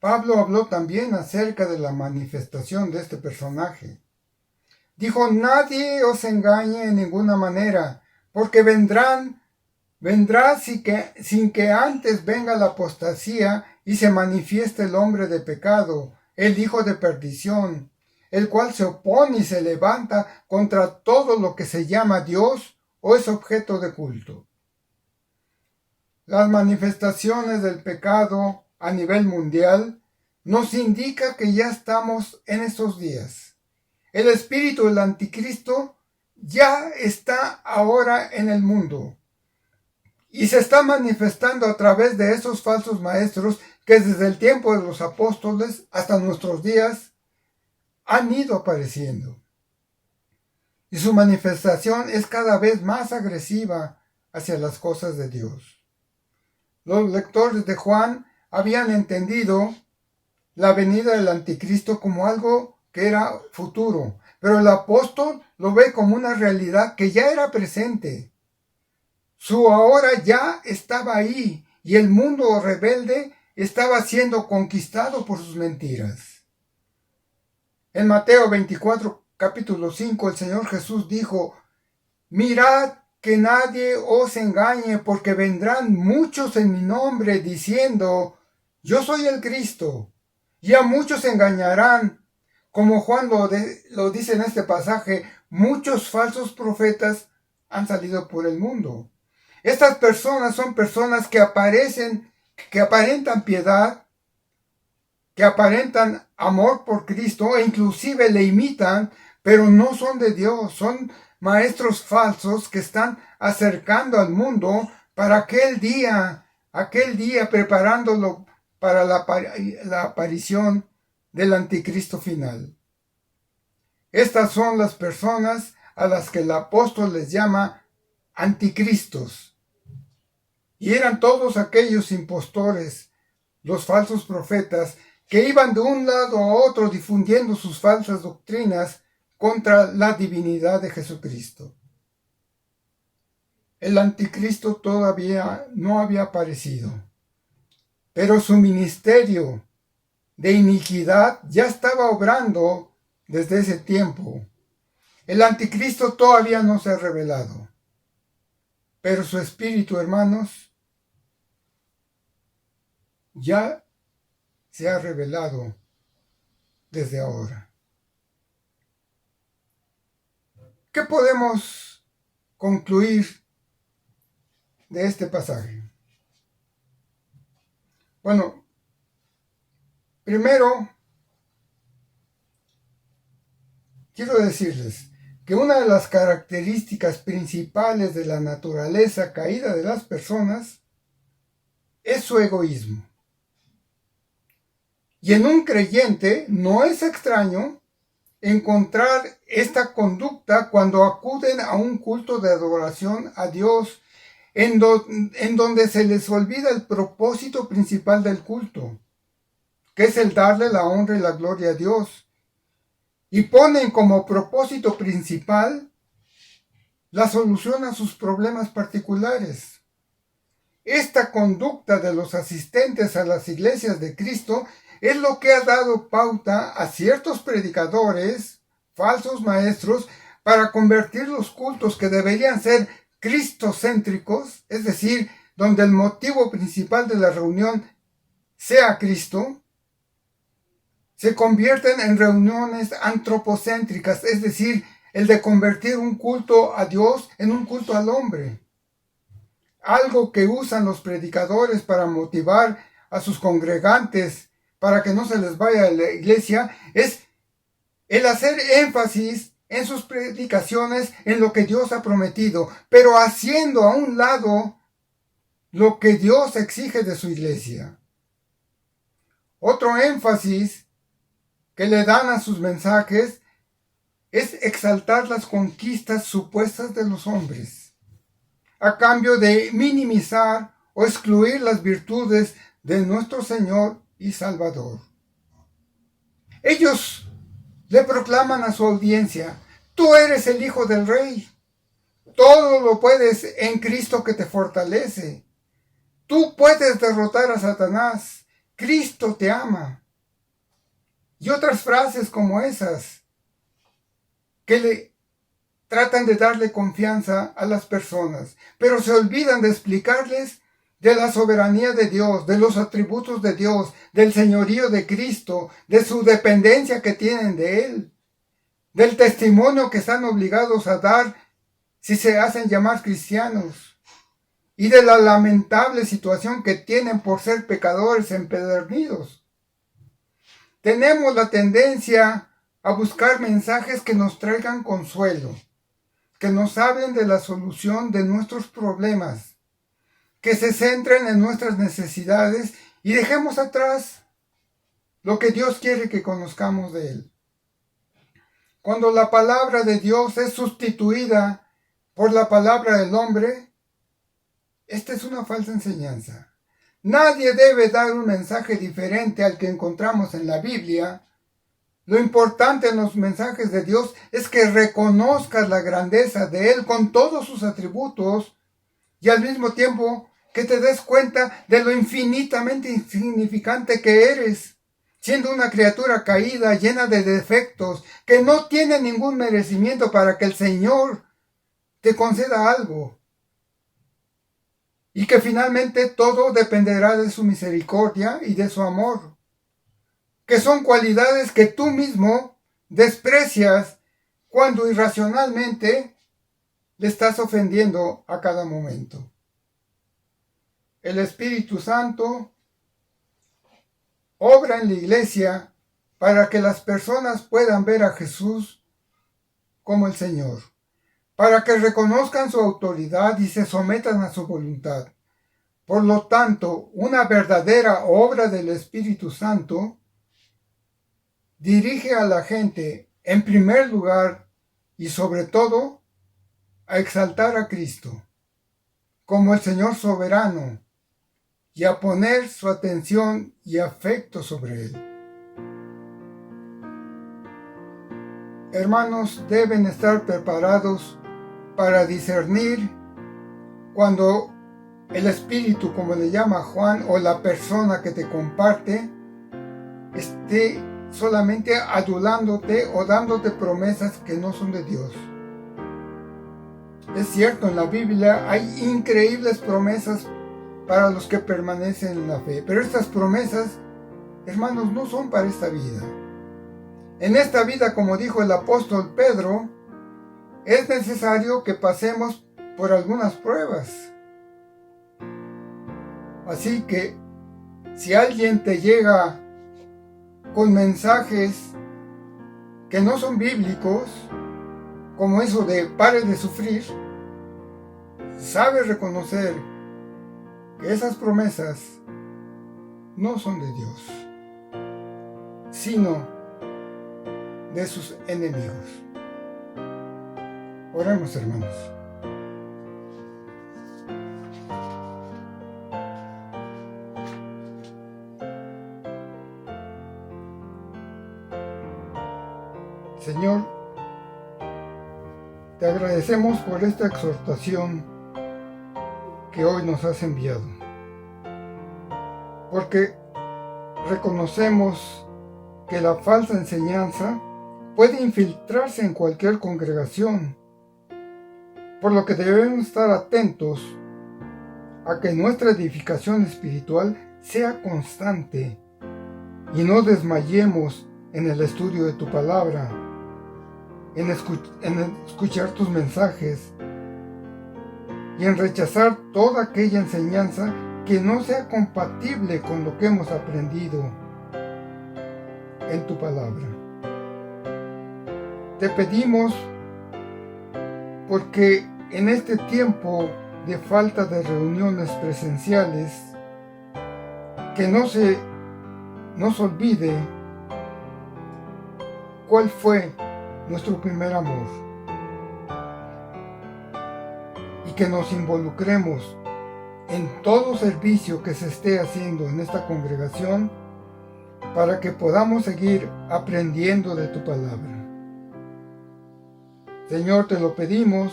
Pablo habló también acerca de la manifestación de este personaje. Dijo, nadie os engañe en ninguna manera, porque vendrá sin que antes venga la apostasía y se manifieste el hombre de pecado, el hijo de perdición, el cual se opone y se levanta contra todo lo que se llama Dios o es objeto de culto. Las manifestaciones del pecado a nivel mundial nos indica que ya estamos en estos días. El espíritu del anticristo ya está ahora en el mundo y se está manifestando a través de esos falsos maestros que desde el tiempo de los apóstoles hasta nuestros días han ido apareciendo. Y su manifestación es cada vez más agresiva hacia las cosas de Dios. Los lectores de Juan habían entendido la venida del anticristo como algo que era futuro, pero el apóstol lo ve como una realidad que ya era presente. Su ahora ya estaba ahí y el mundo rebelde estaba siendo conquistado por sus mentiras. En Mateo 24, capítulo 5, el Señor Jesús dijo, mirad que nadie os engañe, porque vendrán muchos en mi nombre diciendo, yo soy el Cristo, y a muchos engañarán. Como Juan lo dice en este pasaje, muchos falsos profetas han salido por el mundo. Estas personas son personas que aparentan piedad, que aparentan amor por Cristo e inclusive le imitan, pero no son de Dios, son maestros falsos que están acercando al mundo para aquel día preparándolo para la aparición del anticristo final. Estas son las personas a las que el apóstol les llama anticristos. Y eran todos aquellos impostores, los falsos profetas, que iban de un lado a otro difundiendo sus falsas doctrinas contra la divinidad de Jesucristo. El anticristo todavía no había aparecido, pero su ministerio de iniquidad ya estaba obrando desde ese tiempo. El anticristo todavía no se ha revelado, pero su espíritu, hermanos, ya se ha revelado desde ahora. ¿Qué podemos concluir de este pasaje? Bueno, primero, quiero decirles que una de las características principales de la naturaleza caída de las personas es su egoísmo. Y en un creyente no es extraño encontrar esta conducta cuando acuden a un culto de adoración a Dios, en donde se les olvida el propósito principal del culto, que es el darle la honra y la gloria a Dios, y ponen como propósito principal la solución a sus problemas particulares. Esta conducta de los asistentes a las iglesias de Cristo es lo que ha dado pauta a ciertos predicadores, falsos maestros, para convertir los cultos que deberían ser cristocéntricos, es decir, donde el motivo principal de la reunión sea Cristo, se convierten en reuniones antropocéntricas, es decir, el de convertir un culto a Dios en un culto al hombre. Algo que usan los predicadores para motivar a sus congregantes para que no se les vaya a la iglesia es el hacer énfasis en sus predicaciones en lo que Dios ha prometido, pero haciendo a un lado lo que Dios exige de su iglesia. Otro énfasis que le dan a sus mensajes es exaltar las conquistas supuestas de los hombres, a cambio de minimizar o excluir las virtudes de nuestro Señor y Salvador. Ellos le proclaman a su audiencia: tú eres el Hijo del Rey, todo lo puedes en Cristo que te fortalece, tú puedes derrotar a Satanás, Cristo te ama. Y otras frases como esas que le tratan de darle confianza a las personas, pero se olvidan de explicarles de la soberanía de Dios, de los atributos de Dios, del señorío de Cristo, de su dependencia que tienen de Él, del testimonio que están obligados a dar si se hacen llamar cristianos, y de la lamentable situación que tienen por ser pecadores empedernidos. Tenemos la tendencia a buscar mensajes que nos traigan consuelo, que nos hablen de la solución de nuestros problemas, que se centren en nuestras necesidades y dejemos atrás lo que Dios quiere que conozcamos de Él. Cuando la palabra de Dios es sustituida por la palabra del hombre, esta es una falsa enseñanza. Nadie debe dar un mensaje diferente al que encontramos en la Biblia. Lo importante en los mensajes de Dios es que reconozcas la grandeza de Él con todos sus atributos y al mismo tiempo que te des cuenta de lo infinitamente insignificante que eres, siendo una criatura caída, llena de defectos, que no tiene ningún merecimiento para que el Señor te conceda algo. Y que finalmente todo dependerá de su misericordia y de su amor, que son cualidades que tú mismo desprecias cuando irracionalmente le estás ofendiendo a cada momento. el Espíritu Santo obra en la iglesia para que las personas puedan ver a Jesús como el Señor, para que reconozcan su autoridad y se sometan a su voluntad. Por lo tanto, una verdadera obra del Espíritu Santo dirige a la gente, en primer lugar y sobre todo, a exaltar a Cristo como el Señor soberano y a poner su atención y afecto sobre Él. Hermanos, deben estar preparados para discernir cuando el Espíritu, como le llama Juan, o la persona que te comparte, esté solamente adulándote o dándote promesas que no son de Dios. Es cierto, en la Biblia hay increíbles promesas para los que permanecen en la fe, pero estas promesas, hermanos, no son para esta vida. En esta vida, como dijo el apóstol Pedro, es necesario que pasemos por algunas pruebas. Así que, si alguien te llega con mensajes que no son bíblicos, como eso de pare de sufrir, sabe reconocer que esas promesas no son de Dios, sino de sus enemigos. Oremos, hermanos. Señor, te agradecemos por esta exhortación que hoy nos has enviado, porque reconocemos que la falsa enseñanza puede infiltrarse en cualquier congregación, por lo que debemos estar atentos a que nuestra edificación espiritual sea constante y no desmayemos en el estudio de tu palabra, en escuchar tus mensajes y en rechazar toda aquella enseñanza que no sea compatible con lo que hemos aprendido en tu palabra. Te pedimos porque en este tiempo de falta de reuniones presenciales, que no se nos olvide cuál fue nuestro primer amor y que nos involucremos en todo servicio que se esté haciendo en esta congregación para que podamos seguir aprendiendo de tu palabra. Señor, te lo pedimos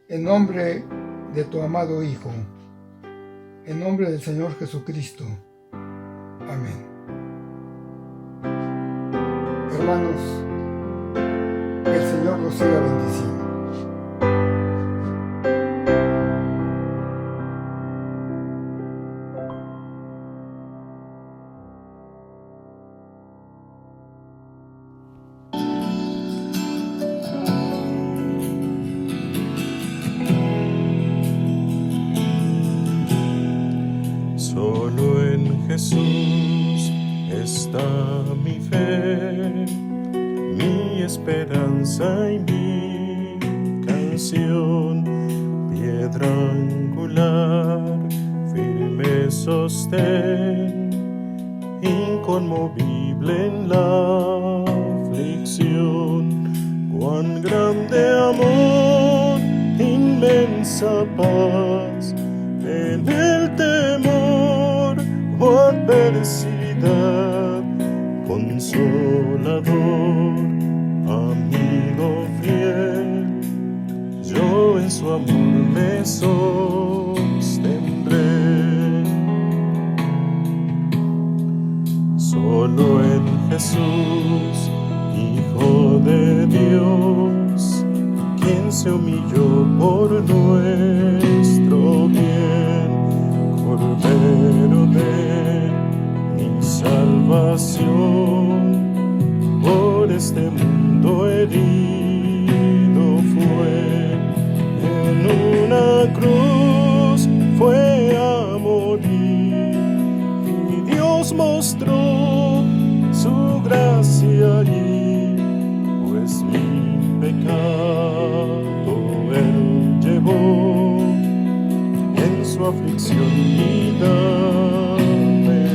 en nombre de tu amado Hijo, en nombre del Señor Jesucristo. Amén. Hermanos, que el Señor los siga bendiciendo. Solo en Jesús está mi fe, mi esperanza y mi canción, piedra angular, firme sostén, inconmovible en la aflicción. Cuán grande amor, inmensa paz, en el temor o adversidad, consolador, amigo fiel, yo en su amor me sostendré. Solo en Jesús, Hijo de Dios, quien se humilló por nuestro bien, Cordero de mi salvación, por este mundo herido fue, en una cruz fue amor. su aflicción y dame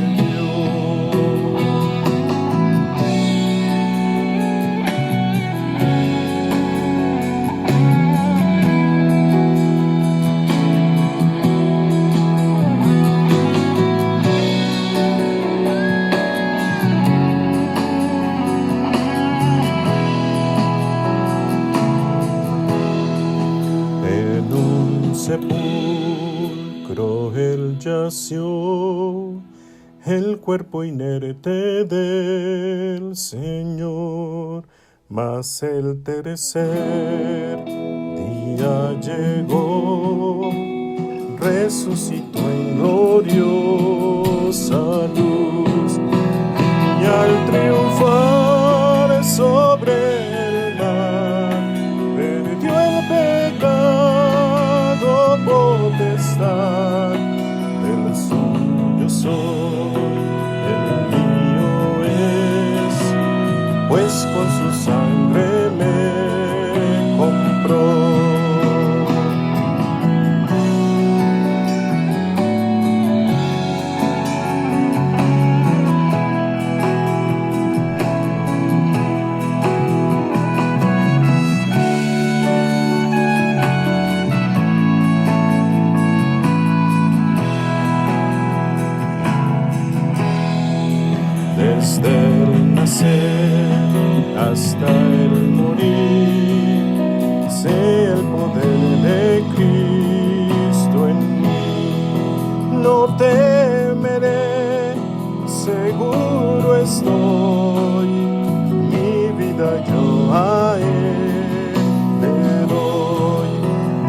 sepulcro él yació, el cuerpo inerte del Señor, mas el tercer día llegó, resucitó en gloriosa luz, y al triunfar sobre el mar, perdió el pecado potestad. Del suyo soy, el mío es, pues con su sangre me compró. Desde el nacer hasta el morir, sé el poder de Cristo en mí. No temeré, seguro estoy, mi vida yo a Él le doy.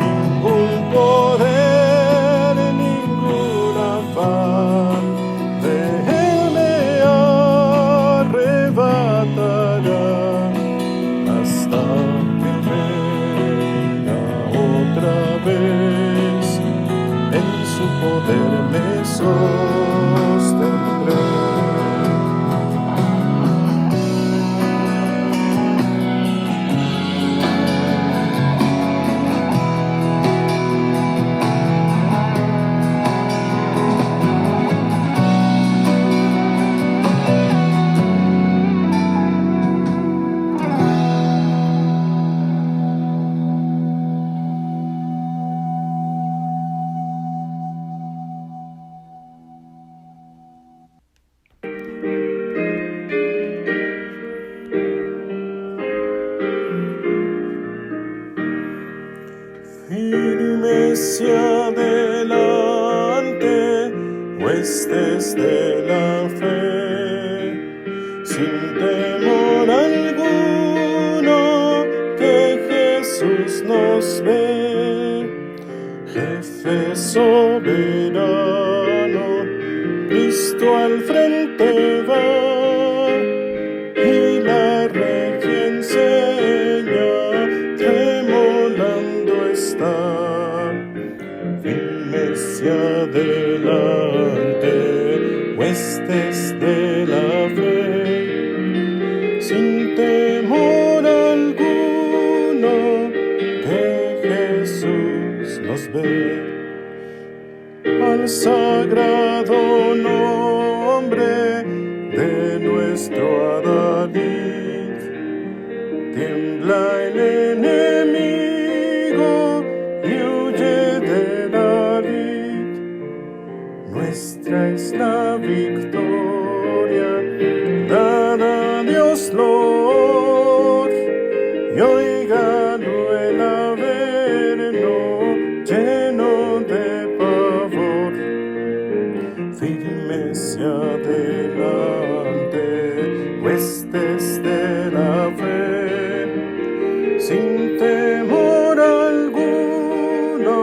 Ningún poder, ningún afán de Él me arrebatará, hasta que venga otra vez, en su poder me sostendré. Firme hacia adelante, huestes de la fe, sin temor alguno, que Jesús nos ve, jefe soberano, Cristo al frente va, y la regia enseña, tremolando está, firme hacia adelante, huestes de la fe, sin temor alguno, que Jesús nos ve. Al sagrado nombre de nuestro Adalid, tiembla el enemigo y huye de la vid. Nuestra es la victoria, dada a Dios Lord, y oígalo el averno lleno de pavor. Firme hacia adelante, huestes de la fe, sin temor alguno,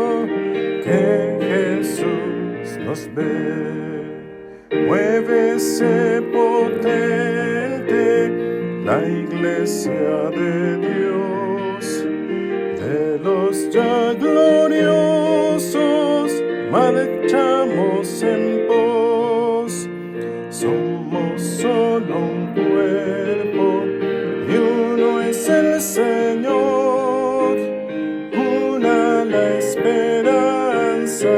que Jesús nos ve. Muévese potente la iglesia de Dios, de los ya gloriosos marchamos en pos. Somos solo un cuerpo y uno es el Señor, una la esperanza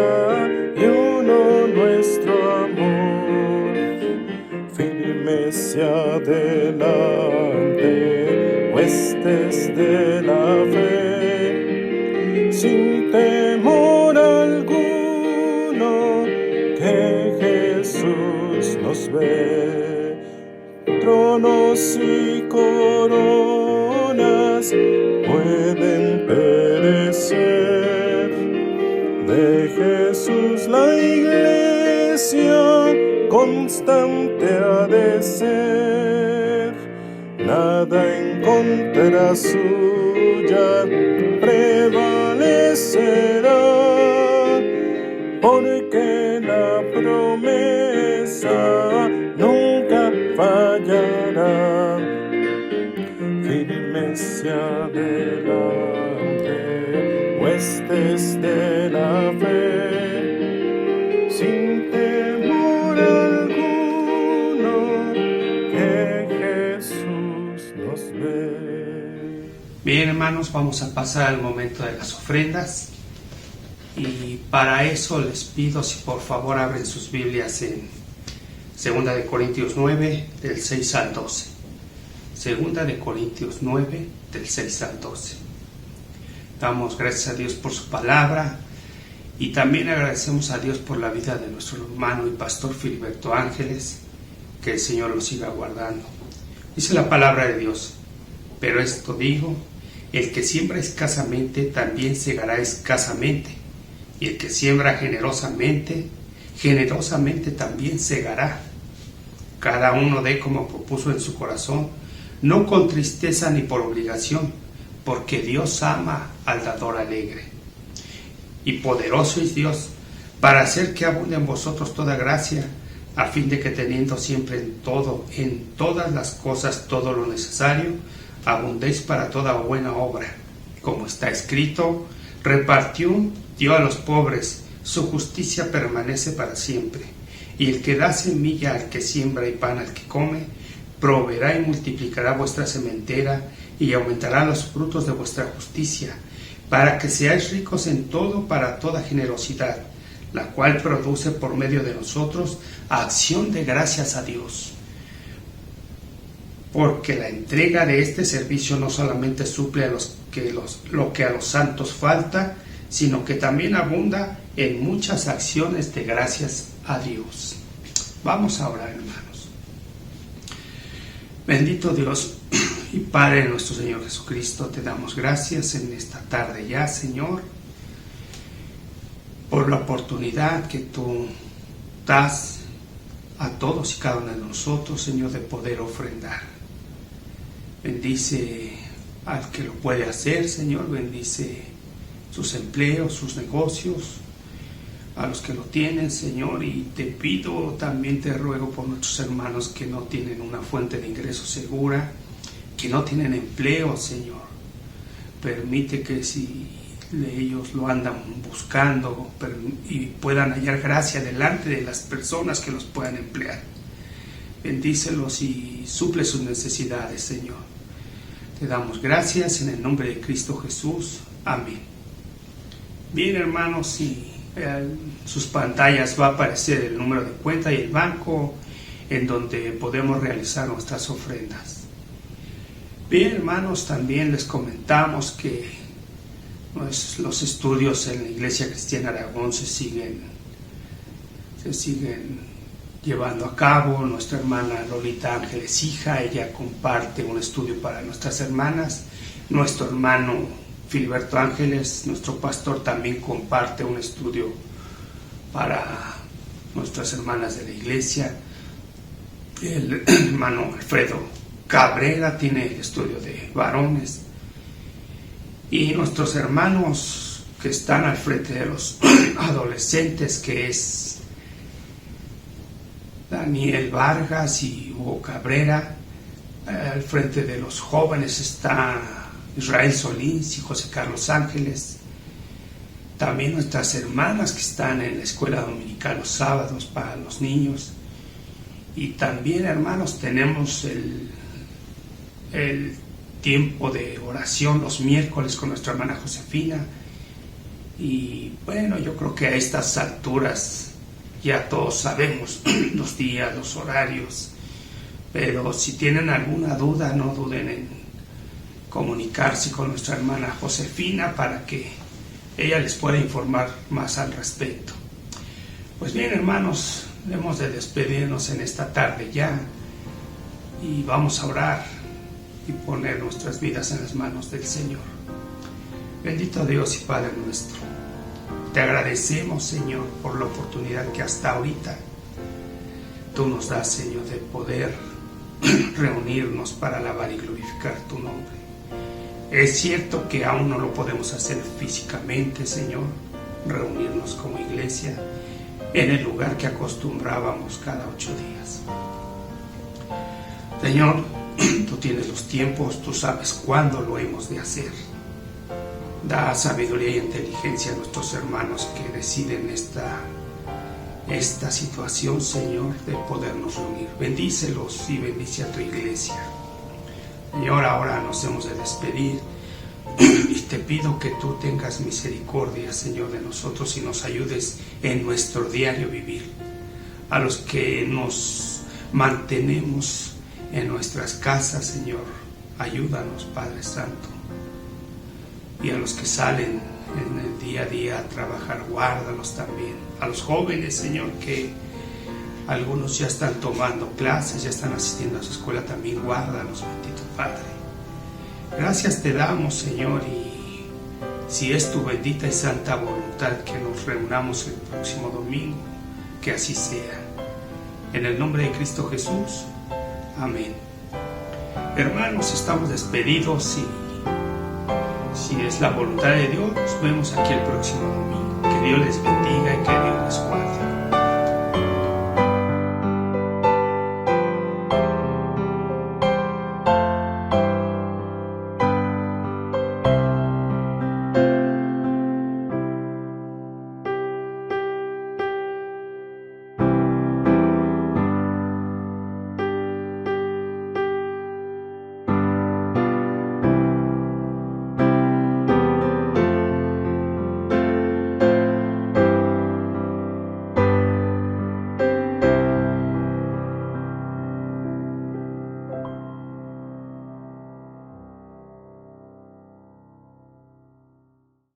huestes de la fe, sin temor alguno, que Jesús nos ve. Tronos y coronas pueden perecer, de Jesús la iglesia constante ha de ser. Nada en contra suya prevalecerá, porque la promesa nunca fallará. Firme se adelante, huestes de la fe, sin temor alguno, que Jesús nos ve. Bien, hermanos, vamos a pasar al momento de las ofrendas. Y para eso les pido si por favor abren sus Biblias en 2 de Corintios 9, del 6 al 12. 2 de Corintios 9, del 6 al 12. Damos gracias a Dios por su palabra y también agradecemos a Dios por la vida de nuestro hermano y pastor Filiberto Ángeles, que el Señor lo siga guardando. Dice la palabra de Dios: pero esto digo, el que siembra escasamente también segará escasamente, y el que siembra generosamente, generosamente también segará. Cada uno dé como propuso en su corazón, no con tristeza ni por obligación, porque Dios ama al dador alegre. Y poderoso es Dios para hacer que abunde en vosotros toda gracia, a fin de que teniendo siempre en todo, en todas las cosas, todo lo necesario, abundéis para toda buena obra. Como está escrito: repartió, dio a los pobres, su justicia permanece para siempre. Y el que da semilla al que siembra y pan al que come, proveerá y multiplicará vuestra sementera y aumentará los frutos de vuestra justicia, para que seáis ricos en todo para toda generosidad, la cual produce por medio de nosotros acción de gracias a Dios. Porque la entrega de este servicio no solamente suple lo que a los santos falta, sino que también abunda en muchas acciones de gracias a Dios. Vamos a orar, hermanos. Bendito Dios y Padre de nuestro Señor Jesucristo, te damos gracias en esta tarde ya, Señor, por la oportunidad que tú das a todos y cada uno de nosotros, Señor, de poder ofrendar. Bendice al que lo puede hacer, Señor, bendice sus empleos, sus negocios, a los que lo tienen, Señor, y te pido, también te ruego por nuestros hermanos que no tienen una fuente de ingreso segura, que no tienen empleo, Señor. Permite que si ellos lo andan buscando y puedan hallar gracia delante de las personas que los puedan emplear. Bendícelos y suple sus necesidades, Señor. Te damos gracias en el nombre de Cristo Jesús. Amén. Bien, hermanos, y en sus pantallas va a aparecer el número de cuenta y el banco en donde podemos realizar nuestras ofrendas. Bien, hermanos, también les comentamos que los estudios en la Iglesia Cristiana Aragón se siguen llevando a cabo. Nuestra hermana Lolita Ángeles, hija, ella comparte un estudio para nuestras hermanas. Nuestro hermano Filiberto Ángeles, nuestro pastor, también comparte un estudio para nuestras hermanas de la iglesia. El hermano Alfredo Cabrera tiene el estudio de varones. Y nuestros hermanos que están al frente de los adolescentes, que es Daniel Vargas y Hugo Cabrera. Al frente de los jóvenes está Israel Solís y José Carlos Ángeles. También nuestras hermanas que están en la escuela dominical los sábados para los niños. Y también, hermanos, tenemos el tiempo de oración los miércoles con nuestra hermana Josefina. Y bueno, yo creo que a estas alturas ya todos sabemos los días, los horarios, pero si tienen alguna duda, no duden comunicarse con nuestra hermana Josefina para que ella les pueda informar más al respecto. Pues bien, hermanos, hemos de despedirnos en esta tarde ya y vamos a orar y poner nuestras vidas en las manos del Señor. Bendito Dios y Padre nuestro, te agradecemos, Señor, por la oportunidad que hasta ahorita tú nos das, Señor, de poder reunirnos para alabar y glorificar tu nombre. Es cierto que aún no lo podemos hacer físicamente, Señor, reunirnos como iglesia en el lugar que acostumbrábamos cada 8 días. Señor, tú tienes los tiempos, tú sabes cuándo lo hemos de hacer. Da sabiduría y inteligencia a nuestros hermanos que deciden esta situación, Señor, de podernos reunir. Bendícelos y bendice a tu iglesia. Señor, ahora nos hemos de despedir y te pido que tú tengas misericordia, Señor, de nosotros y nos ayudes en nuestro diario vivir. A los que nos mantenemos en nuestras casas, Señor, ayúdanos, Padre Santo. Y a los que salen en el día a día a trabajar, guárdalos también. A los jóvenes, Señor, que algunos ya están tomando clases, ya están asistiendo a su escuela, también guárdalos, bendito Padre. Gracias te damos, Señor, y si es tu bendita y santa voluntad que nos reunamos el próximo domingo, que así sea. En el nombre de Cristo Jesús, amén. Hermanos, estamos despedidos y si es la voluntad de Dios, nos vemos aquí el próximo domingo. Que Dios les bendiga y